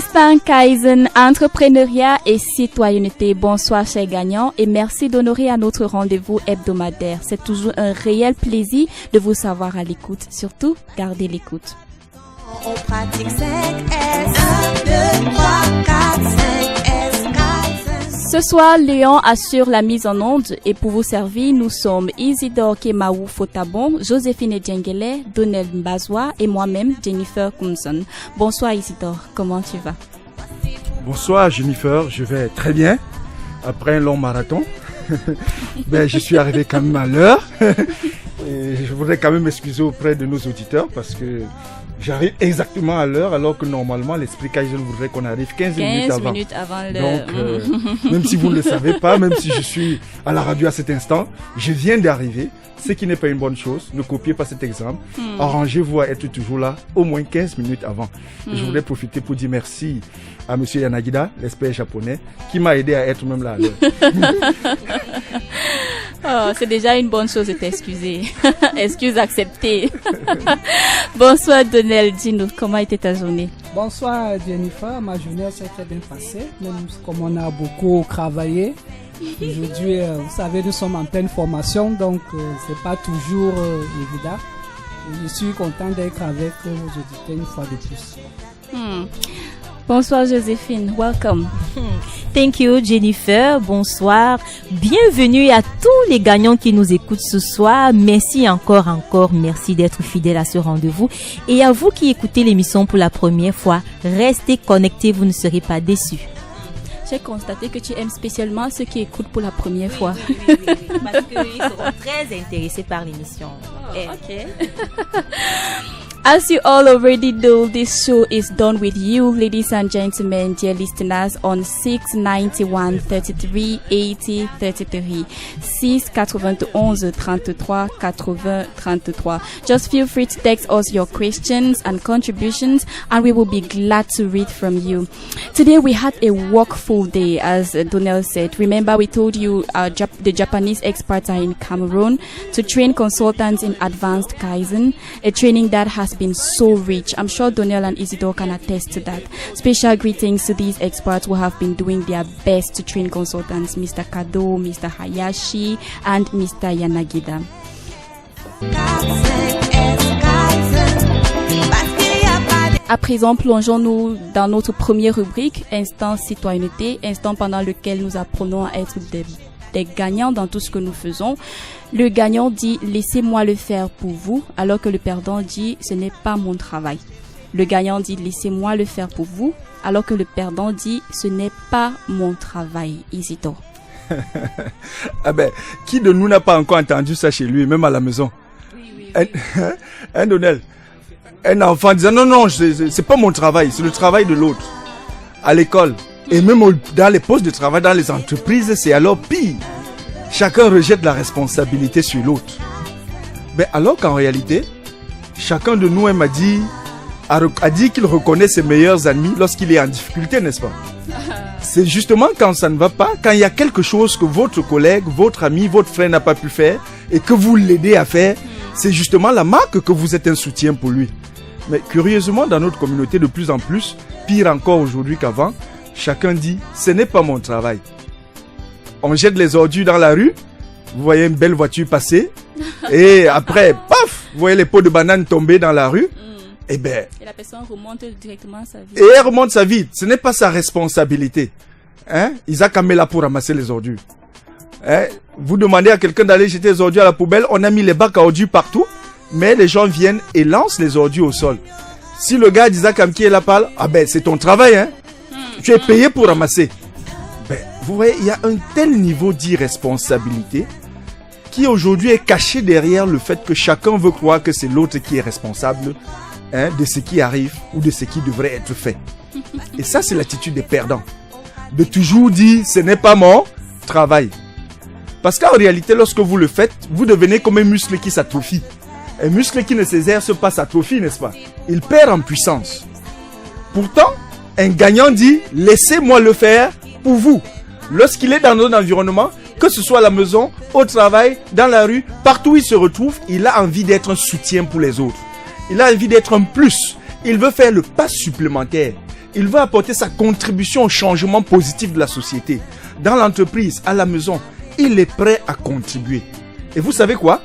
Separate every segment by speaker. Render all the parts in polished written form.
Speaker 1: Instant Kaizen, entrepreneuriat et citoyenneté. Bonsoir chers gagnants et merci d'honorer à notre rendez-vous hebdomadaire. C'est toujours un réel plaisir de vous savoir à l'écoute. Surtout, gardez l'écoute.
Speaker 2: On pratique 5S, 1, 2, 3, 4, 5S, Kaizen.
Speaker 1: Ce soir, Léon assure la mise en onde et pour vous servir, nous sommes Isidore Kemaou Fotabon, Joséphine Djengele, Donnel Mbazwa et moi-même, Jennifer Kumson. Bonsoir Isidore, comment tu vas?
Speaker 3: Bonsoir Jennifer, je vais très bien. Après un long marathon, je suis arrivé quand même à l'heure. Et je voudrais quand même m'excuser auprès de nos auditeurs parce que j'arrive exactement à l'heure alors que normalement l'esprit Kaizen voudrait qu'on arrive 15 minutes avant l'heure. Donc, même si vous ne le savez pas, même si je suis à la radio à cet instant, je viens d'arriver, ce qui n'est pas une bonne chose. Ne copiez pas cet exemple. Arrangez-vous à être toujours là au moins 15 minutes avant. Je voudrais profiter pour dire merci à monsieur Yanagida, l'expert japonais, qui m'a aidé à être même là à l'heure.
Speaker 1: Oh, c'est déjà une bonne chose de t'excuser. Excuse acceptée. Bonsoir Donnel, dis-nous, comment était ta journée?
Speaker 4: Bonsoir Jennifer, ma journée s'est très bien passée, même comme on a beaucoup travaillé. Aujourd'hui, vous savez, nous sommes en pleine formation, donc c'est pas toujours évident. Et je suis content d'être avec vos auditeurs une fois de plus.
Speaker 1: Bonsoir Joséphine, welcome.
Speaker 5: Thank you Jennifer, bonsoir. Bienvenue à tous les gagnants qui nous écoutent ce soir. Merci encore, merci d'être fidèles à ce rendez-vous. Et à vous qui écoutez l'émission pour la première fois, restez connectés, vous ne serez pas déçus.
Speaker 1: J'ai constaté que tu aimes spécialement ceux qui écoutent pour la première fois.
Speaker 5: Oui, parce qu'ils seront très intéressés par l'émission.
Speaker 1: Okay. As you all already know, this show is done with you, ladies and gentlemen, dear listeners, on 691 33 80 33 691 33 80 33. Just feel free to text us your questions and contributions, and we will be glad to read from you. Today we had a workful day, as Donnel said. Remember, we told you the Japanese experts are in Cameroon to train consultants in advanced Kaizen, a training that has been so rich. I'm sure Donnel and Isidore can attest to that. Special greetings to these experts who have been doing their best to train consultants, Mr. Kado, Mr. Hayashi, and Mr. Yanagida. À présent, plongeons-nous dans notre première rubrique, Instant Citoyenneté, instant pendant lequel nous apprenons à être des gagnants dans tout ce que nous faisons. Le gagnant dit « Laissez-moi le faire pour vous », alors que le perdant dit « Ce n'est pas mon travail ». Le gagnant dit « Laissez-moi le faire pour vous », alors que le perdant dit « Ce n'est pas mon travail ». Isidore.
Speaker 3: Qui de nous n'a pas encore entendu ça chez lui, même à la maison? Un Donnel, un enfant disant « Non, c'est pas mon travail, c'est le travail de l'autre ». À l'école, et même dans les postes de travail, dans les entreprises, c'est alors pire. Chacun rejette la responsabilité sur l'autre. Alors qu'en réalité, chacun de nous a dit qu'il reconnaît ses meilleurs amis lorsqu'il est en difficulté, n'est-ce pas? C'est justement quand ça ne va pas, quand il y a quelque chose que votre collègue, votre ami, votre frère n'a pas pu faire et que vous l'aidez à faire, c'est justement la marque que vous êtes un soutien pour lui. Mais curieusement, dans notre communauté, de plus en plus, pire encore aujourd'hui qu'avant, chacun dit « Ce n'est pas mon travail ». On jette les ordures dans la rue, vous voyez une belle voiture passer, et après, paf, vous voyez les pots de banane tomber dans la rue, et
Speaker 1: la personne remonte directement sa vie.
Speaker 3: Et elle remonte sa vie, ce n'est pas sa responsabilité. Isaac a mis là pour ramasser les ordures. Vous demandez à quelqu'un d'aller jeter les ordures à la poubelle, on a mis les bacs à ordures partout, mais les gens viennent et lancent les ordures au sol. Si le gars d'Isaac Amki est là parle, c'est ton travail, tu es payé pour ramasser. Vous voyez, il y a un tel niveau d'irresponsabilité qui aujourd'hui est caché derrière le fait que chacun veut croire que c'est l'autre qui est responsable de ce qui arrive ou de ce qui devrait être fait. Et ça, c'est l'attitude des perdants. De toujours dire, ce n'est pas mon travail. Parce qu'en réalité, lorsque vous le faites, vous devenez comme un muscle qui s'atrophie. Un muscle qui ne s'exerce pas s'atrophie, n'est-ce pas? Il perd en puissance. Pourtant, un gagnant dit, laissez-moi le faire pour vous. Lorsqu'il est dans notre environnement, que ce soit à la maison, au travail, dans la rue, partout où il se retrouve, il a envie d'être un soutien pour les autres. Il a envie d'être un plus. Il veut faire le pas supplémentaire. Il veut apporter sa contribution au changement positif de la société. Dans l'entreprise, à la maison, il est prêt à contribuer. Et vous savez quoi?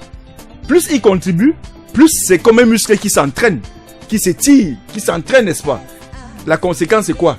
Speaker 3: Plus il contribue, plus c'est comme un muscle qui s'entraîne, qui s'étire, qui s'entraîne, n'est-ce pas? La conséquence, c'est quoi?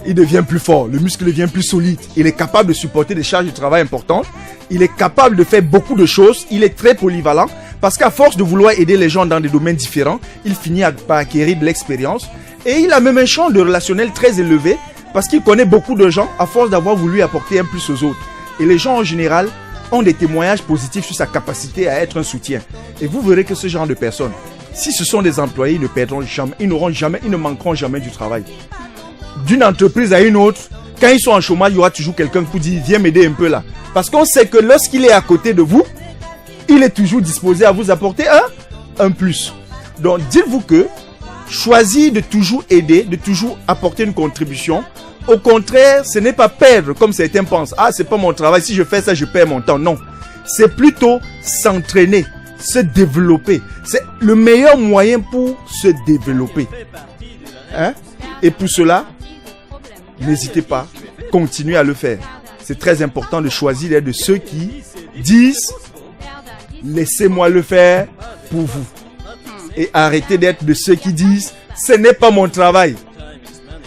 Speaker 3: Il devient plus fort, le muscle devient plus solide. Il est capable de supporter des charges de travail importantes. Il est capable de faire beaucoup de choses. Il est très polyvalent parce qu'à force de vouloir aider les gens dans des domaines différents, il finit par acquérir de l'expérience. Et il a même un champ de relationnel très élevé parce qu'il connaît beaucoup de gens à force d'avoir voulu apporter un plus aux autres. Et les gens en général ont des témoignages positifs sur sa capacité à être un soutien. Et vous verrez que ce genre de personnes, si ce sont des employés, ils ne perdront jamais, ils ne manqueront jamais du travail. D'une entreprise à une autre, quand ils sont en chômage, il y aura toujours quelqu'un qui dit viens m'aider un peu là. Parce qu'on sait que lorsqu'il est à côté de vous, il est toujours disposé à vous apporter un plus. Donc dites-vous que choisir de toujours aider, de toujours apporter une contribution, au contraire, ce n'est pas perdre comme certains pensent. Ah, c'est pas mon travail, si je fais ça, je perds mon temps. Non, c'est plutôt s'entraîner, se développer. C'est le meilleur moyen pour se développer. Et pour cela, n'hésitez pas, continuez à le faire. C'est très important de choisir d'être de ceux qui disent « Laissez-moi le faire pour vous ». Et arrêtez d'être de ceux qui disent « Ce n'est pas mon travail ».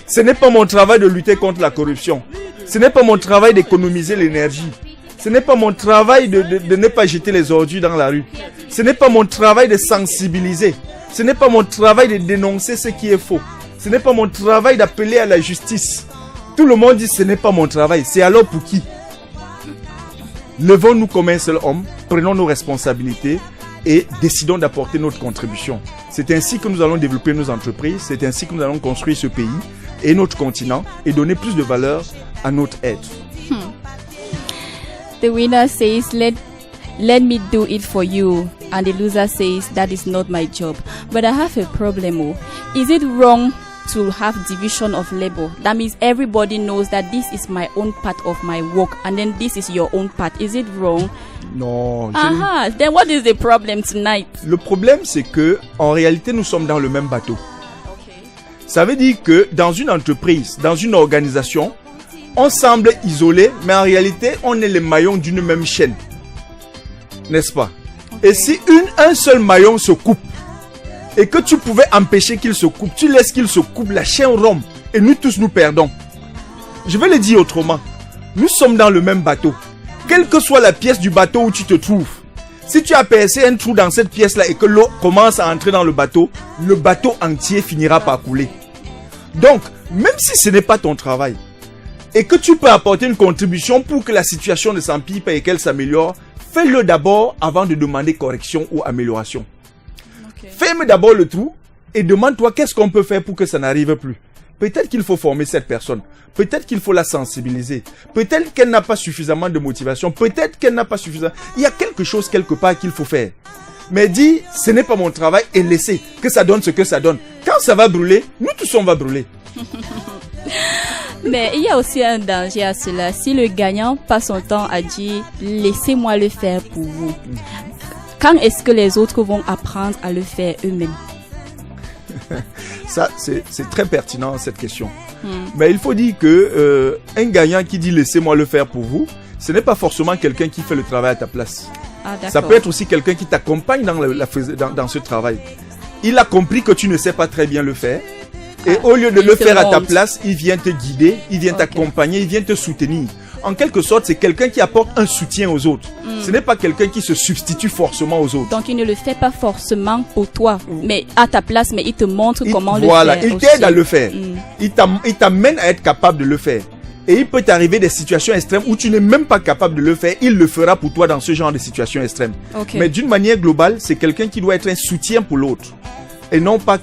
Speaker 3: Ce n'est pas mon travail de lutter contre la corruption. Ce n'est pas mon travail d'économiser l'énergie. Ce n'est pas mon travail de ne pas jeter les ordures dans la rue. Ce n'est pas mon travail de sensibiliser. Ce n'est pas mon travail de dénoncer ce qui est faux. Ce n'est pas mon travail d'appeler à la justice. Tout le monde dit ce n'est pas mon travail. C'est alors pour qui? Levons-nous comme un seul homme, prenons nos responsabilités et décidons d'apporter notre contribution. C'est ainsi que nous allons développer nos entreprises, c'est ainsi que nous allons construire ce pays et notre continent et donner plus de valeur à notre être.
Speaker 1: The winner says, let me do it for you. And the loser says, that is not my job. But I have a problem. Is it wrong to have division of labor? That means everybody knows that this is my own part of my work and then this is your own part. Is it wrong?
Speaker 3: Non.
Speaker 1: Then what is the problem tonight?
Speaker 3: Le problème, c'est que en réalité, nous sommes dans le même bateau. Ça veut dire que dans une entreprise, dans une organisation, on semble isolé, mais en réalité, on est les maillons d'une même chaîne. N'est-ce pas? Et si un seul maillon se coupe, et que tu pouvais empêcher qu'il se coupe, tu laisses qu'il se coupe, la chaîne rompt, et nous tous nous perdons. Je vais le dire autrement. Nous sommes dans le même bateau. Quelle que soit la pièce du bateau où tu te trouves, si tu as percé un trou dans cette pièce-là et que l'eau commence à entrer dans le bateau entier finira par couler. Donc, même si ce n'est pas ton travail, et que tu peux apporter une contribution pour que la situation ne s'empire pas et qu'elle s'améliore, fais-le d'abord avant de demander correction ou amélioration. Ferme d'abord le trou et demande-toi qu'est-ce qu'on peut faire pour que ça n'arrive plus. Peut-être qu'il faut former cette personne. Peut-être qu'il faut la sensibiliser. Peut-être qu'elle n'a pas suffisamment de motivation. Peut-être qu'elle n'a pas suffisamment... Il y a quelque chose quelque part qu'il faut faire. Mais dis, ce n'est pas mon travail et laissez que ça donne ce que ça donne. Quand ça va brûler, nous tous on va brûler.
Speaker 1: Mais il y a aussi un danger à cela. Si le gagnant passe son temps à dire « Laissez-moi le faire pour vous », quand est-ce que les autres vont apprendre à le faire eux-mêmes?
Speaker 3: Ça, c'est très pertinent cette question. Mais il faut dire que un gagnant qui dit « Laissez-moi le faire pour vous », ce n'est pas forcément quelqu'un qui fait le travail à ta place. Ça peut être aussi quelqu'un qui t'accompagne dans ce travail. Il a compris que tu ne sais pas très bien le faire. Et au lieu de le faire à ta place, il vient te guider, il vient t'accompagner, il vient te soutenir. En quelque sorte, c'est quelqu'un qui apporte un soutien aux autres. Ce n'est pas quelqu'un qui se substitue forcément aux autres.
Speaker 1: Donc, il ne le fait pas forcément pour toi, mais à ta place, mais il te montre comment le faire.
Speaker 3: Voilà, il t'aide à le faire. Il t'amène à être capable de le faire. Et il peut t'arriver des situations extrêmes où tu n'es même pas capable de le faire. Il le fera pour toi dans ce genre de situations extrêmes. Mais d'une manière globale, c'est quelqu'un qui doit être un soutien pour l'autre. Et non pas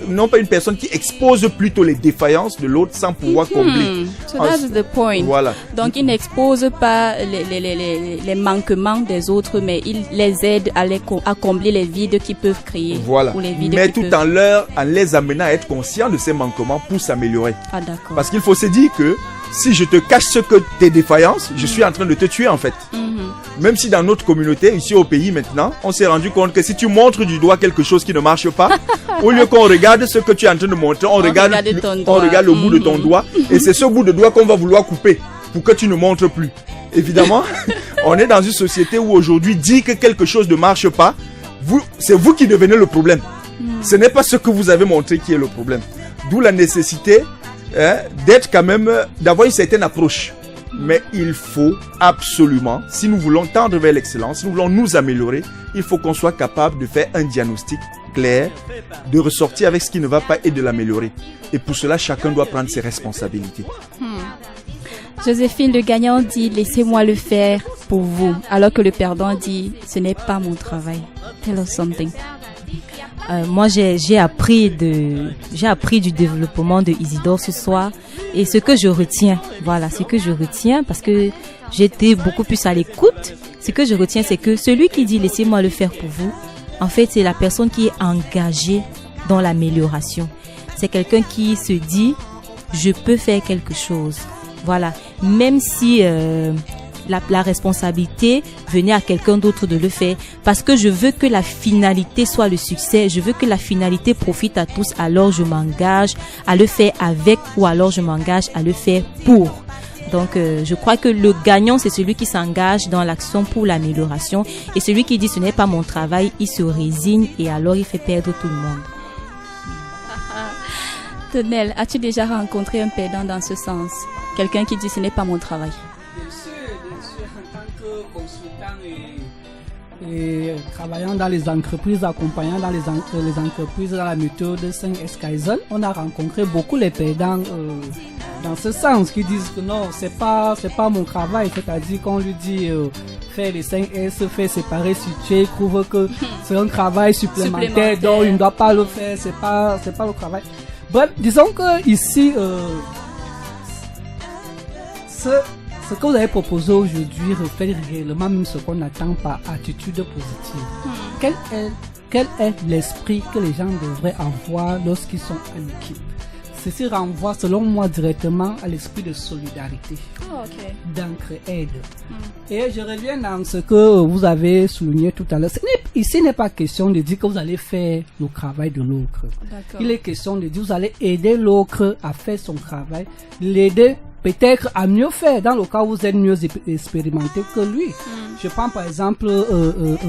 Speaker 3: non pas une personne qui expose plutôt les défaillances de l'autre sans pouvoir combler.
Speaker 1: So that's the point.
Speaker 3: Voilà.
Speaker 1: Donc il n'expose pas les manquements des autres, mais il les aide à combler les vides qu'ils peuvent créer.
Speaker 3: Voilà. Mais tout en les amenant à être conscients de ces manquements pour s'améliorer.
Speaker 1: Ah d'accord.
Speaker 3: Parce qu'il faut se dire que si je te cache ce que tes défaillances, je suis en train de te tuer en fait. Même si dans notre communauté, ici au pays maintenant, on s'est rendu compte que si tu montres du doigt quelque chose qui ne marche pas, au lieu qu'on regarde ce que tu es en train de montrer, on regarde le bout de ton doigt. Et c'est ce bout de doigt qu'on va vouloir couper pour que tu ne montres plus. Évidemment, on est dans une société où aujourd'hui, dire que quelque chose ne marche pas, c'est vous qui devenez le problème. Ce n'est pas ce que vous avez montré qui est le problème. D'où la nécessité d'être quand même, d'avoir une certaine approche. Mais il faut absolument, si nous voulons tendre vers l'excellence, si nous voulons nous améliorer, il faut qu'on soit capable de faire un diagnostic clair, de ressortir avec ce qui ne va pas et de l'améliorer. Et pour cela, chacun doit prendre ses responsabilités.
Speaker 1: Joséphine, le gagnant dit « Laissez-moi le faire pour vous », alors que le perdant dit « Ce n'est pas mon travail ». Tell us something.
Speaker 5: Moi, j'ai appris du développement de Isidore ce soir, et ce que je retiens, parce que j'étais beaucoup plus à l'écoute. Ce que je retiens, c'est que celui qui dit laissez-moi le faire pour vous, en fait, c'est la personne qui est engagée dans l'amélioration. C'est quelqu'un qui se dit je peux faire quelque chose. Voilà, même si la responsabilité venait à quelqu'un d'autre de le faire, parce que je veux que la finalité soit le succès, je veux que la finalité profite à tous, alors je m'engage à le faire avec, ou alors je m'engage à le faire pour. Donc je crois que le gagnant, c'est celui qui s'engage dans l'action pour l'amélioration, et celui qui dit ce n'est pas mon travail, il se résigne et alors il fait perdre tout le monde.
Speaker 1: Tonel, as-tu déjà rencontré un perdant dans ce sens? Quelqu'un qui dit ce n'est pas mon travail?
Speaker 4: Bien sûr, en tant que consultant et travaillant dans les entreprises, accompagnant dans les entreprises dans la méthode 5S Kaizen, on a rencontré beaucoup les perdants dans ce sens, qui disent que non, c'est pas mon travail, c'est-à-dire qu'on lui dit faire les 5S, faire séparer, situer, trouve que c'est un travail supplémentaire, donc il ne doit pas le faire, c'est pas le travail. Bon, disons que ici, ce que vous avez proposé aujourd'hui reflète réellement même ce qu'on attend par attitude positive. Quel est l'esprit que les gens devraient avoir lorsqu'ils sont en équipe? Ceci renvoie selon moi directement à l'esprit de solidarité, d'entraide. Et je reviens dans ce que vous avez souligné tout à l'heure. Ici n'est pas question de dire que vous allez faire le travail de l'autre. Il est question de dire que vous allez aider l'autre à faire son travail, l'aider peut-être à mieux faire dans le cas où vous êtes mieux expérimenté que lui. Je prends par exemple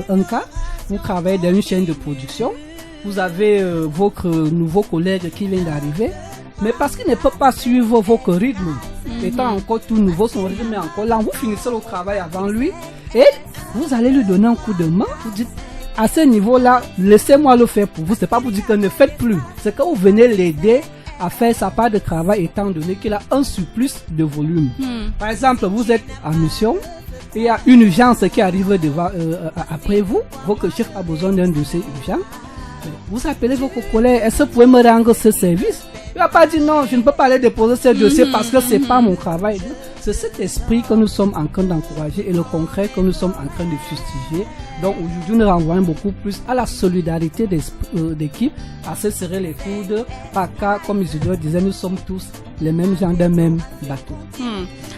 Speaker 4: un cas, vous travaillez dans une chaîne de production, vous avez votre nouveau collègue qui vient d'arriver, mais parce qu'il ne peut pas suivre votre rythme, étant encore tout nouveau, son rythme est encore là, vous finissez le travail avant lui et vous allez lui donner un coup de main, vous dites à ce niveau-là, laissez-moi le faire pour vous, c'est pas pour dire que ne faites plus, c'est que vous venez l'aider à faire sa part de travail étant donné qu'il a un surplus de volume. Par exemple, vous êtes en mission, il y a une urgence qui arrive devant, après vous, votre chef a besoin d'un dossier urgent, vous appelez votre collègue, est-ce que vous pouvez me rendre ce service? Il n'a pas dit non, je ne peux pas aller déposer ce dossier parce que c'est pas mon travail. C'est cet esprit que nous sommes en train d'encourager et le concret que nous sommes en train de fustiger. Donc aujourd'hui, nous renvoyons beaucoup plus à la solidarité d'équipe, à se serrer les coudes, par cas, comme Isidore disait, nous sommes tous les mêmes gens d'un même bateau.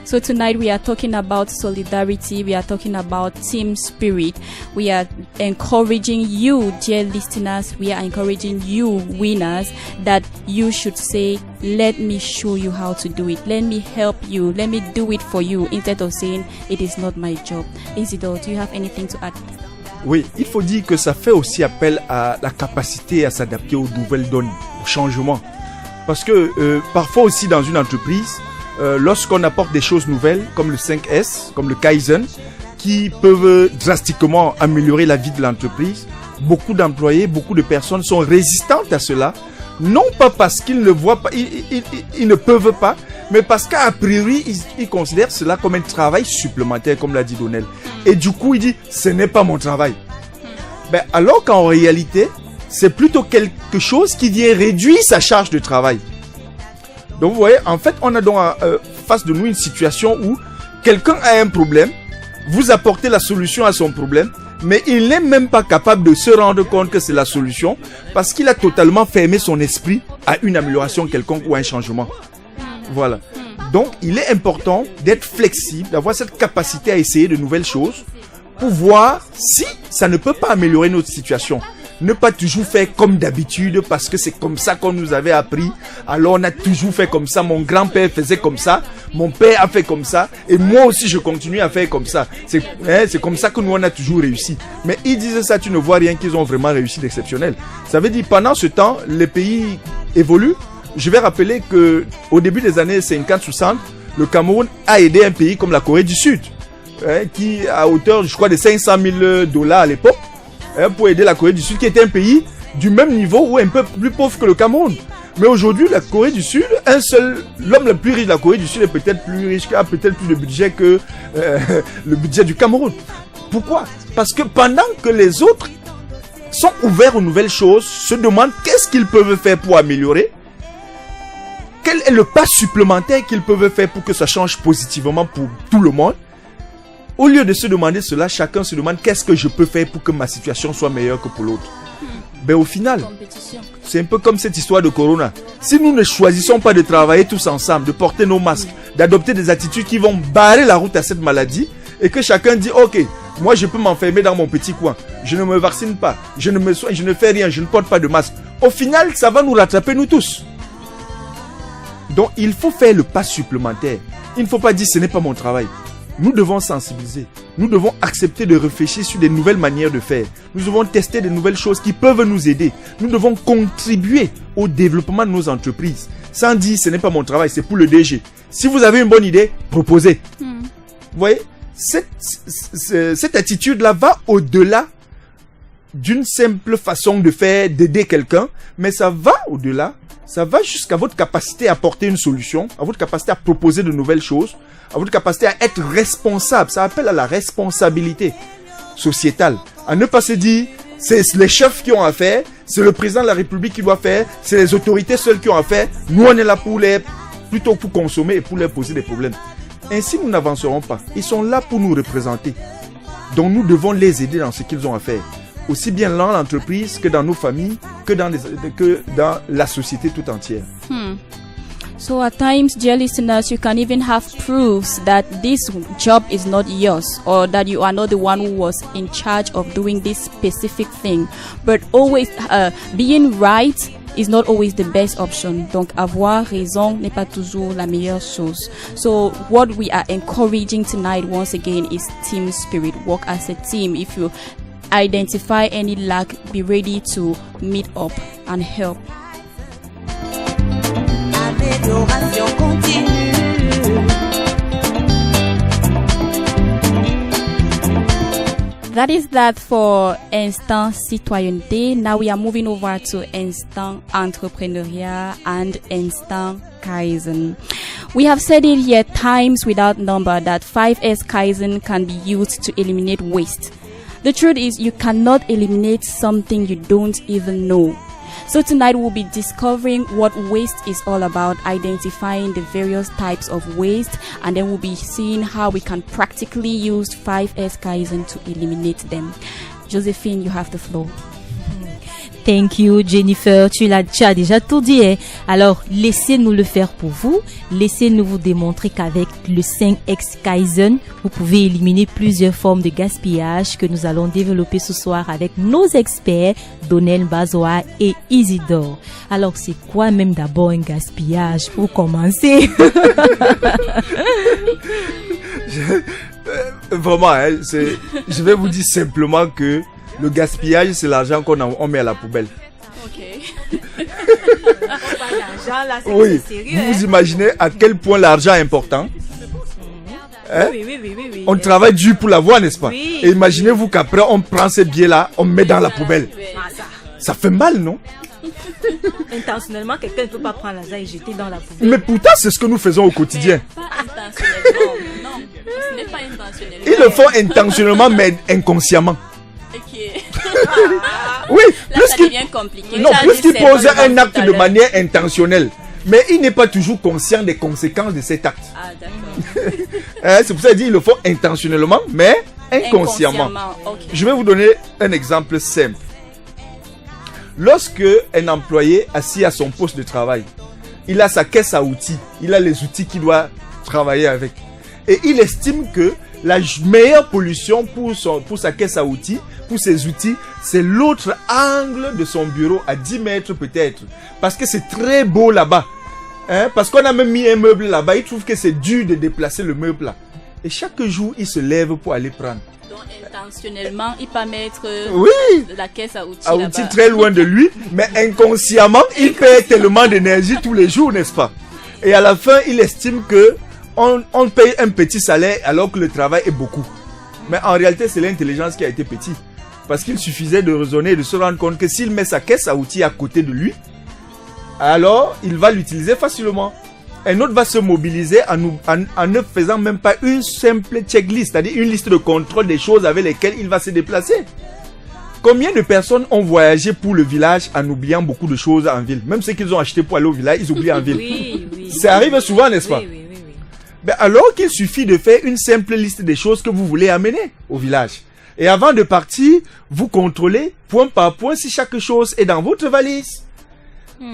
Speaker 1: So tonight we are talking about solidarity, we are talking about team spirit, we are encouraging you, dear listeners, we are encouraging you, winners, that you should say, let me show you how to do it, let me help you, let me do it for you, instead of saying, it is not my job. Isidore, do you have anything to add?
Speaker 3: Oui, il faut dire que ça fait aussi appel à la capacité à s'adapter aux nouvelles donnes, aux changements. Parce que parfois aussi dans une entreprise, lorsqu'on apporte des choses nouvelles comme le 5S, comme le Kaizen, qui peuvent drastiquement améliorer la vie de l'entreprise, beaucoup d'employés, beaucoup de personnes sont résistantes à cela, non pas parce qu'ils ne voient pas, ils ne peuvent pas, mais parce qu'à priori, ils considèrent cela comme un travail supplémentaire, comme l'a dit Donel. Et du coup, il dit, ce n'est pas mon travail. Ben, alors qu'en réalité, c'est plutôt quelque chose qui vient réduire sa charge de travail. Donc vous voyez, en fait, on a donc face de nous une situation où quelqu'un a un problème, vous apportez la solution à son problème, mais il n'est même pas capable de se rendre compte que c'est la solution parce qu'il a totalement fermé son esprit à une amélioration quelconque ou à un changement. Voilà. Donc, il est important d'être flexible, d'avoir cette capacité à essayer de nouvelles choses pour voir si ça ne peut pas améliorer notre situation. Ne pas toujours faire comme d'habitude parce que c'est comme ça qu'on nous avait appris. Alors on a toujours fait comme ça. Mon grand-père faisait comme ça. Mon père a fait comme ça. Et moi aussi je continue à faire comme ça. C'est comme ça que nous on a toujours réussi. Mais ils disaient ça, tu ne vois rien qu'ils ont vraiment réussi d'exceptionnel. Ça veut dire pendant ce temps, les pays évoluent. Je vais rappeler que au début des années 50-60, le Cameroun a aidé un pays comme la Corée du Sud, qui à hauteur, je crois, de $500,000 à l'époque, pour aider la Corée du Sud, qui était un pays du même niveau ou un peu plus pauvre que le Cameroun. Mais aujourd'hui, la Corée du Sud, l'homme le plus riche de la Corée du Sud est peut-être plus riche, a peut-être plus de budget que le budget du Cameroun. Pourquoi? Parce que pendant que les autres sont ouverts aux nouvelles choses, se demandent qu'est-ce qu'ils peuvent faire pour améliorer, quel est le pas supplémentaire qu'ils peuvent faire pour que ça change positivement pour tout le monde. Au lieu de se demander cela, chacun se demande qu'est-ce que je peux faire pour que ma situation soit meilleure que pour l'autre. Ben au final, c'est un peu comme cette histoire de Corona. Si nous ne choisissons pas de travailler tous ensemble, de porter nos masques, d'adopter des attitudes qui vont barrer la route à cette maladie, et que chacun dit, ok, moi je peux m'enfermer dans mon petit coin, je ne me vaccine pas, je ne me soigne, je ne fais rien, je ne porte pas de masque. Au final, ça va nous rattraper nous tous. Donc il faut faire le pas supplémentaire. Il ne faut pas dire ce n'est pas mon travail. Nous devons sensibiliser. Nous devons accepter de réfléchir sur des nouvelles manières de faire. Nous devons tester de nouvelles choses qui peuvent nous aider. Nous devons contribuer au développement de nos entreprises. Sans dire ce n'est pas mon travail, c'est pour le DG. Si vous avez une bonne idée, proposez. Vous voyez, cette attitude-là va au-delà d'une simple façon de faire, d'aider quelqu'un, mais ça va au-delà. Ça va jusqu'à votre capacité à apporter une solution, à votre capacité à proposer de nouvelles choses, à votre capacité à être responsable. Ça appelle à la responsabilité sociétale. À ne pas se dire, c'est les chefs qui ont à faire, c'est le président de la République qui doit faire, c'est les autorités seules qui ont à faire. Nous, on est là plutôt pour consommer et pour leur poser des problèmes. Ainsi, nous n'avancerons pas. Ils sont là pour nous représenter. Donc, nous devons les aider dans ce qu'ils ont à faire. Aussi bien dans l'entreprise que dans nos familles, que dans la société tout entière.
Speaker 1: So at times, dear listeners, you can even have proofs that this job is not yours or that you are not the one who was in charge of doing this specific thing. But always being right is not always the best option. Donc avoir raison n'est pas toujours la meilleure chose. So what we are encouraging tonight once again is team spirit. Work as a team. If you identify any lack, be ready to meet up and help.
Speaker 2: Amélioration continue.
Speaker 1: That is that for Instant Citoyenneté. Now we are moving over to Instant Entrepreneuriat and Instant Kaizen. We have said it here times without number that 5S Kaizen can be used to eliminate waste. The truth is you cannot eliminate something you don't even know. So tonight we'll be discovering what waste is all about, identifying the various types of waste, and then we'll be seeing how we can practically use 5S Kaizen to eliminate them. Josephine, you have the floor.
Speaker 5: Thank you, Jennifer. Tu as déjà tout dit. Hein? Alors, laissez-nous le faire pour vous. Laissez-nous vous démontrer qu'avec le 5X Kaizen, vous pouvez éliminer plusieurs formes de gaspillage que nous allons développer ce soir avec nos experts, Donnel Bazoa et Isidore. Alors, c'est quoi même d'abord un gaspillage pour commencer?
Speaker 3: Vraiment, hein, je vais vous dire simplement que le gaspillage, c'est l'argent qu'on met à la poubelle.
Speaker 1: Ok.
Speaker 3: Oui, vous imaginez à quel point l'argent est important. Hein?
Speaker 5: Oui.
Speaker 3: On travaille dur pour l'avoir, n'est-ce pas?
Speaker 5: Oui.
Speaker 3: Et imaginez-vous qu'après, on prend ces billets-là, on met dans la poubelle. Ça fait mal, non?
Speaker 5: Intentionnellement, quelqu'un ne peut pas prendre l'argent et jeter dans la poubelle.
Speaker 3: Mais pourtant, c'est ce que nous faisons au quotidien.
Speaker 1: Pas intentionnellement, non. Ce n'est pas intentionnel.
Speaker 3: Ils le font intentionnellement, mais inconsciemment.
Speaker 1: Ok.
Speaker 3: Oui,
Speaker 1: Là, ça devient compliqué.
Speaker 3: Non,
Speaker 1: Ça
Speaker 3: plus
Speaker 1: dit
Speaker 3: qu'il pose
Speaker 1: simplement
Speaker 3: un acte
Speaker 1: tout à
Speaker 3: de
Speaker 1: l'heure.
Speaker 3: manière intentionnelle, mais il n'est pas toujours conscient des conséquences de cet acte.
Speaker 1: Ah, d'accord.
Speaker 3: C'est pour ça qu'il dit il le faut intentionnellement, mais inconsciemment.
Speaker 1: Ok.
Speaker 3: Je vais vous donner un exemple simple. Lorsque un employé assis à son poste de travail, il a sa caisse à outils, il a les outils qu'il doit travailler avec, et il estime que la meilleure pollution pour sa caisse à outils, pour ses outils, c'est l'autre angle de son bureau à 10 mètres peut-être. Parce que c'est très beau là-bas. Hein? Parce qu'on a même mis un meuble là-bas, il trouve que c'est dur de déplacer le meuble là. Et chaque jour, il se lève pour aller prendre.
Speaker 1: Donc intentionnellement, il peut mettre la caisse à outils
Speaker 3: à
Speaker 1: là-bas.
Speaker 3: outils très loin de lui, mais inconsciemment, il perd tellement d'énergie tous les jours, n'est-ce pas? Et à la fin, il estime que on paye un petit salaire alors que le travail est beaucoup. Mais en réalité, c'est l'intelligence qui a été petite. Parce qu'il suffisait de raisonner et de se rendre compte que s'il met sa caisse à outils à côté de lui, alors il va l'utiliser facilement. Un autre va se mobiliser en ne faisant même pas une simple checklist, c'est-à-dire une liste de contrôle des choses avec lesquelles il va se déplacer. Combien de personnes ont voyagé pour le village en oubliant beaucoup de choses en ville? Même ceux qu'ils ont acheté pour aller au village, ils oublient en ville.
Speaker 5: Oui.
Speaker 3: Ça arrive souvent, n'est-ce pas?
Speaker 5: Oui.
Speaker 3: Ben alors qu'il suffit de faire une simple liste des choses que vous voulez amener au village. Et avant de partir, vous contrôlez point par point si chaque chose est dans votre valise.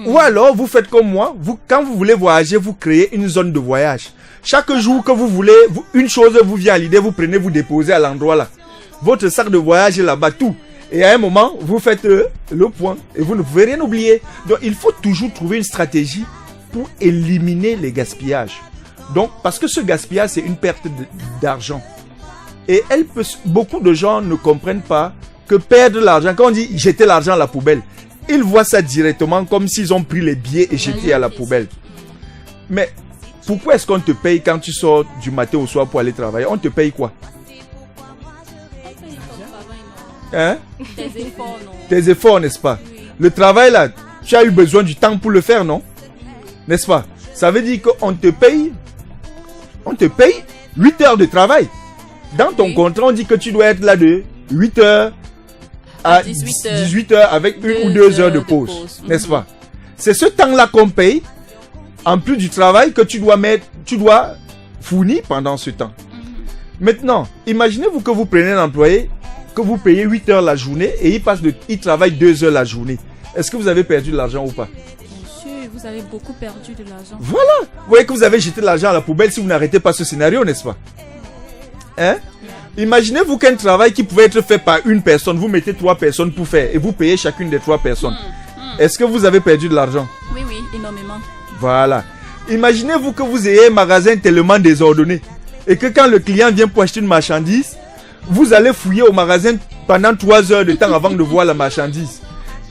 Speaker 3: Ou alors, vous faites comme moi, quand vous voulez voyager, vous créez une zone de voyage. Chaque jour que vous voulez, une chose vous vient à l'idée, vous prenez, vous déposez à l'endroit là. Votre sac de voyage est là-bas, tout. Et à un moment, vous faites le point et vous ne pouvez rien oublier. Donc, il faut toujours trouver une stratégie pour éliminer les gaspillages. Donc, parce que ce gaspillage, c'est une perte d'argent. Et beaucoup de gens ne comprennent pas que perdre l'argent, quand on dit jeter l'argent à la poubelle, ils voient ça directement comme s'ils ont pris les billets et jeté à la poubelle. Mais pourquoi est-ce qu'on te paye quand tu sors du matin au soir pour aller travailler? On te paye quoi? Hein?
Speaker 1: Tes efforts, non?
Speaker 3: Tes efforts, n'est-ce pas? Le travail là, tu as eu besoin du temps pour le faire, non? N'est-ce pas? Ça veut dire qu'on te paye 8 heures de travail. Dans ton contrat, on dit que tu dois être là de 8 heures à 18 heures avec 1 ou 2 heures de pause. N'est-ce pas? C'est ce temps-là qu'on paye, en plus du travail que tu dois fournir pendant ce temps. Maintenant, imaginez-vous que vous prenez un employé, que vous payez 8 heures la journée et il travaille 2 heures la journée. Est-ce que vous avez perdu de l'argent ou pas?
Speaker 1: Monsieur, vous avez beaucoup perdu de l'argent.
Speaker 3: Voilà. Vous voyez que vous avez jeté de l'argent à la poubelle si vous n'arrêtez pas ce scénario, n'est-ce pas? Hein? Imaginez-vous qu'un travail qui pouvait être fait par une personne, vous mettez 3 personnes pour faire et vous payez chacune des 3 personnes. Est-ce que vous avez perdu de l'argent?
Speaker 1: Oui, énormément.
Speaker 3: Voilà. Imaginez-vous que vous ayez un magasin tellement désordonné et que quand le client vient pour acheter une marchandise, vous allez fouiller au magasin pendant 3 heures de temps avant de voir la marchandise.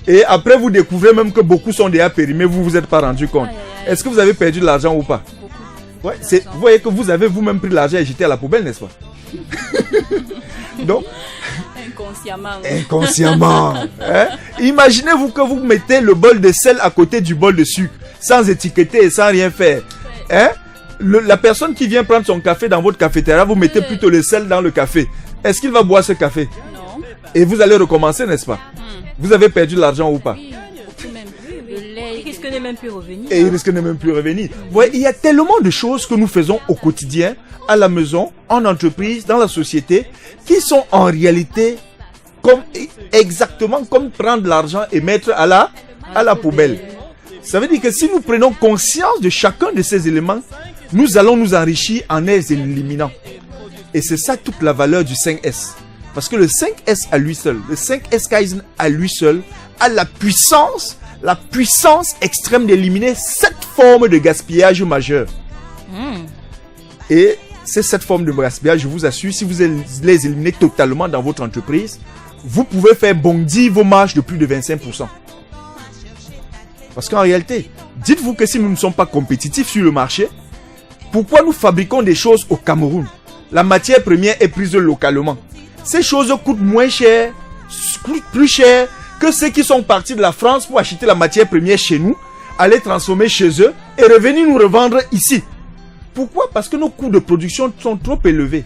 Speaker 3: Et après, vous découvrez même que beaucoup sont déjà périmés, vous vous êtes pas rendu compte. Est-ce que vous avez perdu de l'argent ou pas? Ouais, vous voyez que vous avez vous-même pris l'argent et jeté à la poubelle, n'est-ce pas? Donc, inconsciemment. Hein? Imaginez-vous que vous mettez le bol de sel à côté du bol de sucre, sans étiqueter et sans rien faire. Hein? La personne qui vient prendre son café dans votre cafétéria, vous mettez plutôt le sel dans le café. Est-ce qu'il va boire ce café?
Speaker 1: Non.
Speaker 3: Et vous allez recommencer, n'est-ce pas? Vous avez perdu de l'argent ou pas?
Speaker 5: Il risque de même plus revenir.
Speaker 3: Et il risque de même plus revenir. Vous voyez, il y a tellement de choses que nous faisons au quotidien, à la maison, en entreprise, dans la société, qui sont en réalité exactement comme prendre l'argent et mettre à la poubelle. Ça veut dire que si nous prenons conscience de chacun de ces éléments, nous allons nous enrichir en les éliminant. Et c'est ça toute la valeur du 5S. Parce que le 5S à lui seul, le 5S Kaizen à lui seul, a la puissance extrême d'éliminer cette forme de gaspillage majeur. Et c'est cette forme de gaspillage, je vous assure, si vous les éliminez totalement dans votre entreprise, vous pouvez faire bondir vos marges de plus de 25%. Parce qu'en réalité, dites-vous que si nous ne sommes pas compétitifs sur le marché, pourquoi nous fabriquons des choses au Cameroun? La matière première est prise localement. Ces choses coûtent moins cher, coûtent plus cher que ceux qui sont partis de la France pour acheter la matière première chez nous, aller transformer chez eux et revenir nous revendre ici. Pourquoi? Parce que nos coûts de production sont trop élevés.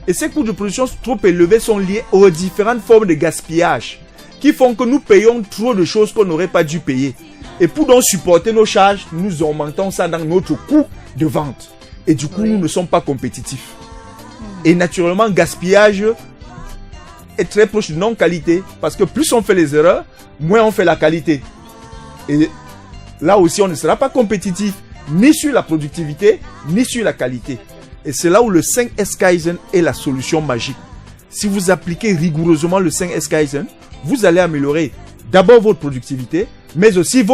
Speaker 3: Et ces coûts de production trop élevés sont liés aux différentes formes de gaspillage qui font que nous payons trop de choses qu'on n'aurait pas dû payer. Et pour donc supporter nos charges, nous augmentons ça dans notre coût de vente. Et du coup, nous ne sommes pas compétitifs. Et naturellement, gaspillage est très proche de non-qualité. Parce que plus on fait les erreurs, moins on fait la qualité. Et là aussi, on ne sera pas compétitif ni sur la productivité, ni sur la qualité. Et c'est là où le 5S Kaizen est la solution magique. Si vous appliquez rigoureusement le 5S Kaizen, vous allez améliorer d'abord votre productivité, mais aussi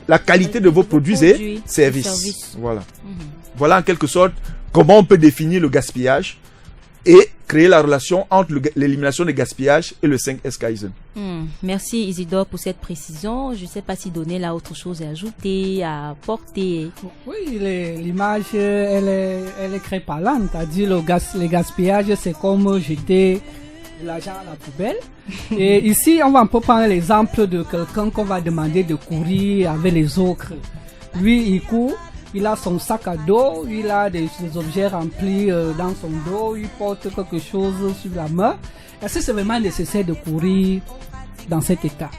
Speaker 3: la qualité de vos produits et services. Voilà. Voilà en quelque sorte comment on peut définir le gaspillage et créer la relation entre l'élimination des gaspillages et le 5S Kaizen.
Speaker 5: Merci Isidore pour cette précision. Je ne sais pas si Donnel a autre chose à ajouter, à apporter.
Speaker 4: Oui, l'image, elle est très parlante. C'est-à-dire le gaspillage, c'est comme jeter de l'argent à la poubelle. Et ici, on va un peu prendre l'exemple de quelqu'un qu'on va demander de courir avec les autres. Lui, il court. Il a son sac à dos, il a des objets remplis dans son dos, il porte quelque chose sur la main. Est-ce que c'est vraiment nécessaire de courir dans cet état?